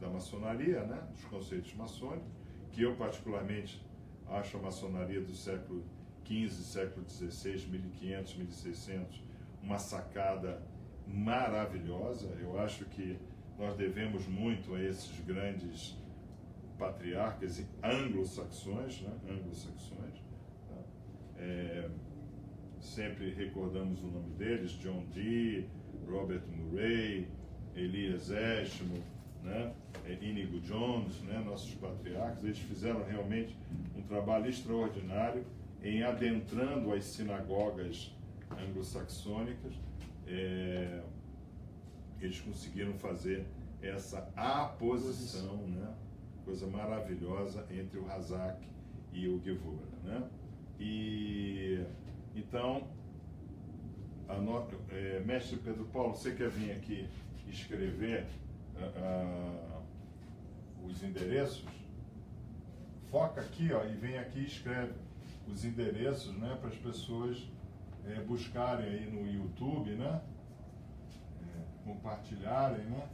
maçonaria, né? Dos conceitos maçônicos, que eu particularmente acho a maçonaria do século XV, século XVI, 1500, 1600, uma sacada maravilhosa. Eu acho que nós devemos muito a esses grandes patriarcas anglo-saxões, né? Tá? Sempre recordamos o nome deles: John Dee, Robert Murray, Elias Eshmo, né? Inigo Jones, né? Nossos patriarcas. Eles fizeram realmente um trabalho extraordinário em adentrando as sinagogas anglo-saxônicas. Eles conseguiram fazer essa aposição, né? Coisa maravilhosa entre o Hazak e o Gevura, né? E então, mestre Pedro Paulo, você quer vir aqui escrever os endereços? Foca aqui, ó, e vem aqui e escreve os endereços, né, para as pessoas buscarem aí no YouTube, né? Compartilharem, né?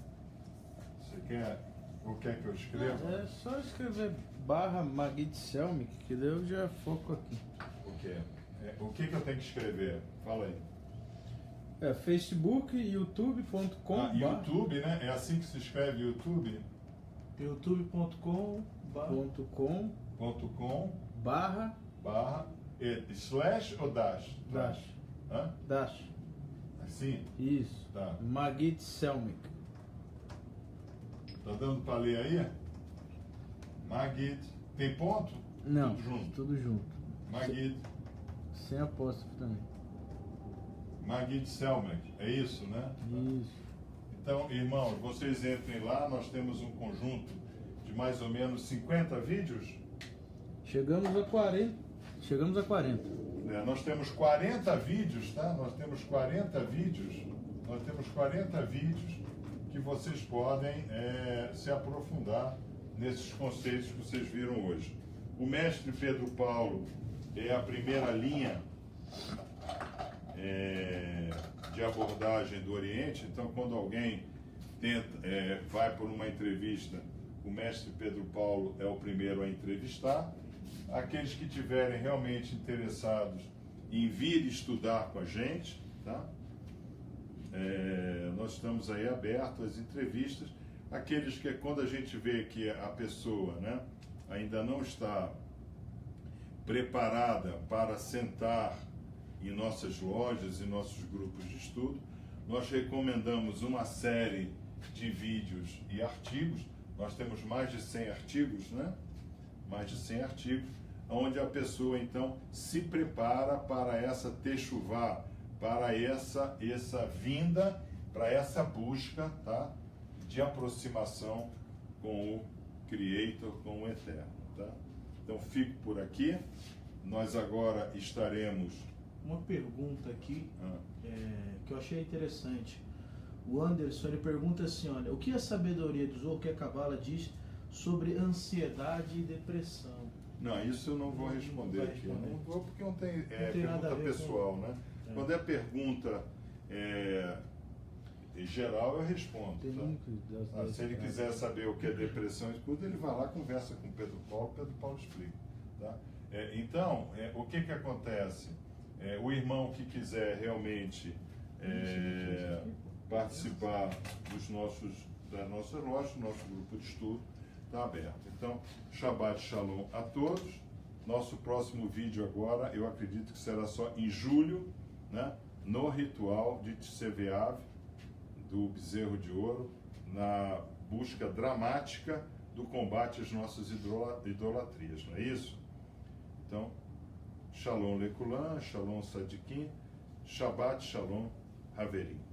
Você quer, ou quer que eu escreva?
É só escrever /Magid Selmic, que daí eu já foco aqui.
O quê? O que eu tenho que escrever? Fala aí.
Facebook, youtube.com.
YouTube, né? É assim que se escreve YouTube?
youtube.com
barra
slash ou dash?
Dash.
Hã?
Dash.
Assim?
Isso.
Tá.
Magid Selmic.
Tá dando para ler aí? Magid. Tem ponto?
Não,
Tudo junto.
tudo junto.
Magid.
Sem apóstrofo também.
Magid Selmek. É isso, né?
Isso.
Então, irmãos, vocês entrem lá. Nós temos um conjunto de mais ou menos 50 vídeos.
Chegamos a 40.
Nós temos 40 vídeos, tá? Nós temos 40 vídeos que vocês podem se aprofundar nesses conceitos que vocês viram hoje. O mestre Pedro Paulo é a primeira linha de abordagem do Oriente. Então, quando alguém vai por uma entrevista, o mestre Pedro Paulo é o primeiro a entrevistar. Aqueles que estiverem realmente interessados em vir estudar com a gente, tá? Nós estamos aí abertos às entrevistas. Aqueles que, quando a gente vê que a pessoa, né, ainda não está preparada para sentar em nossas lojas e nossos grupos de estudo, nós recomendamos uma série de vídeos e artigos. Nós temos mais de 100 artigos, né? Mais de 100 artigos, onde a pessoa então se prepara para essa techuvá, para essa vinda, para essa busca, tá? De aproximação com o Creator, com o Eterno, tá? Então fico por aqui. Nós agora estaremos...
Uma pergunta aqui que eu achei interessante. O Anderson, ele pergunta assim, olha, o que a sabedoria do Zohar, o que a Kabbalah diz sobre ansiedade e depressão?
Não, isso eu não vou responder aqui. Eu não vou, porque não tem,
nada a
pergunta
ver
pessoal,
com...
né? Quando é pergunta em geral, eu respondo. Tá? Se ele quiser saber o que é depressão e tudo, ele vai lá, conversa com o Pedro Paulo explica. Tá? Então, o que acontece? O irmão que quiser realmente participar da nossa loja, nosso grupo de estudo, está aberto. Então, Shabbat Shalom a todos. Nosso próximo vídeo agora, eu acredito que será só em julho, né? No ritual de Tseveav, do bezerro de ouro, na busca dramática do combate às nossas idolatrias, não é isso? Então, Shalom Lekulan, Shalom Sadikim, Shabbat Shalom Haverim.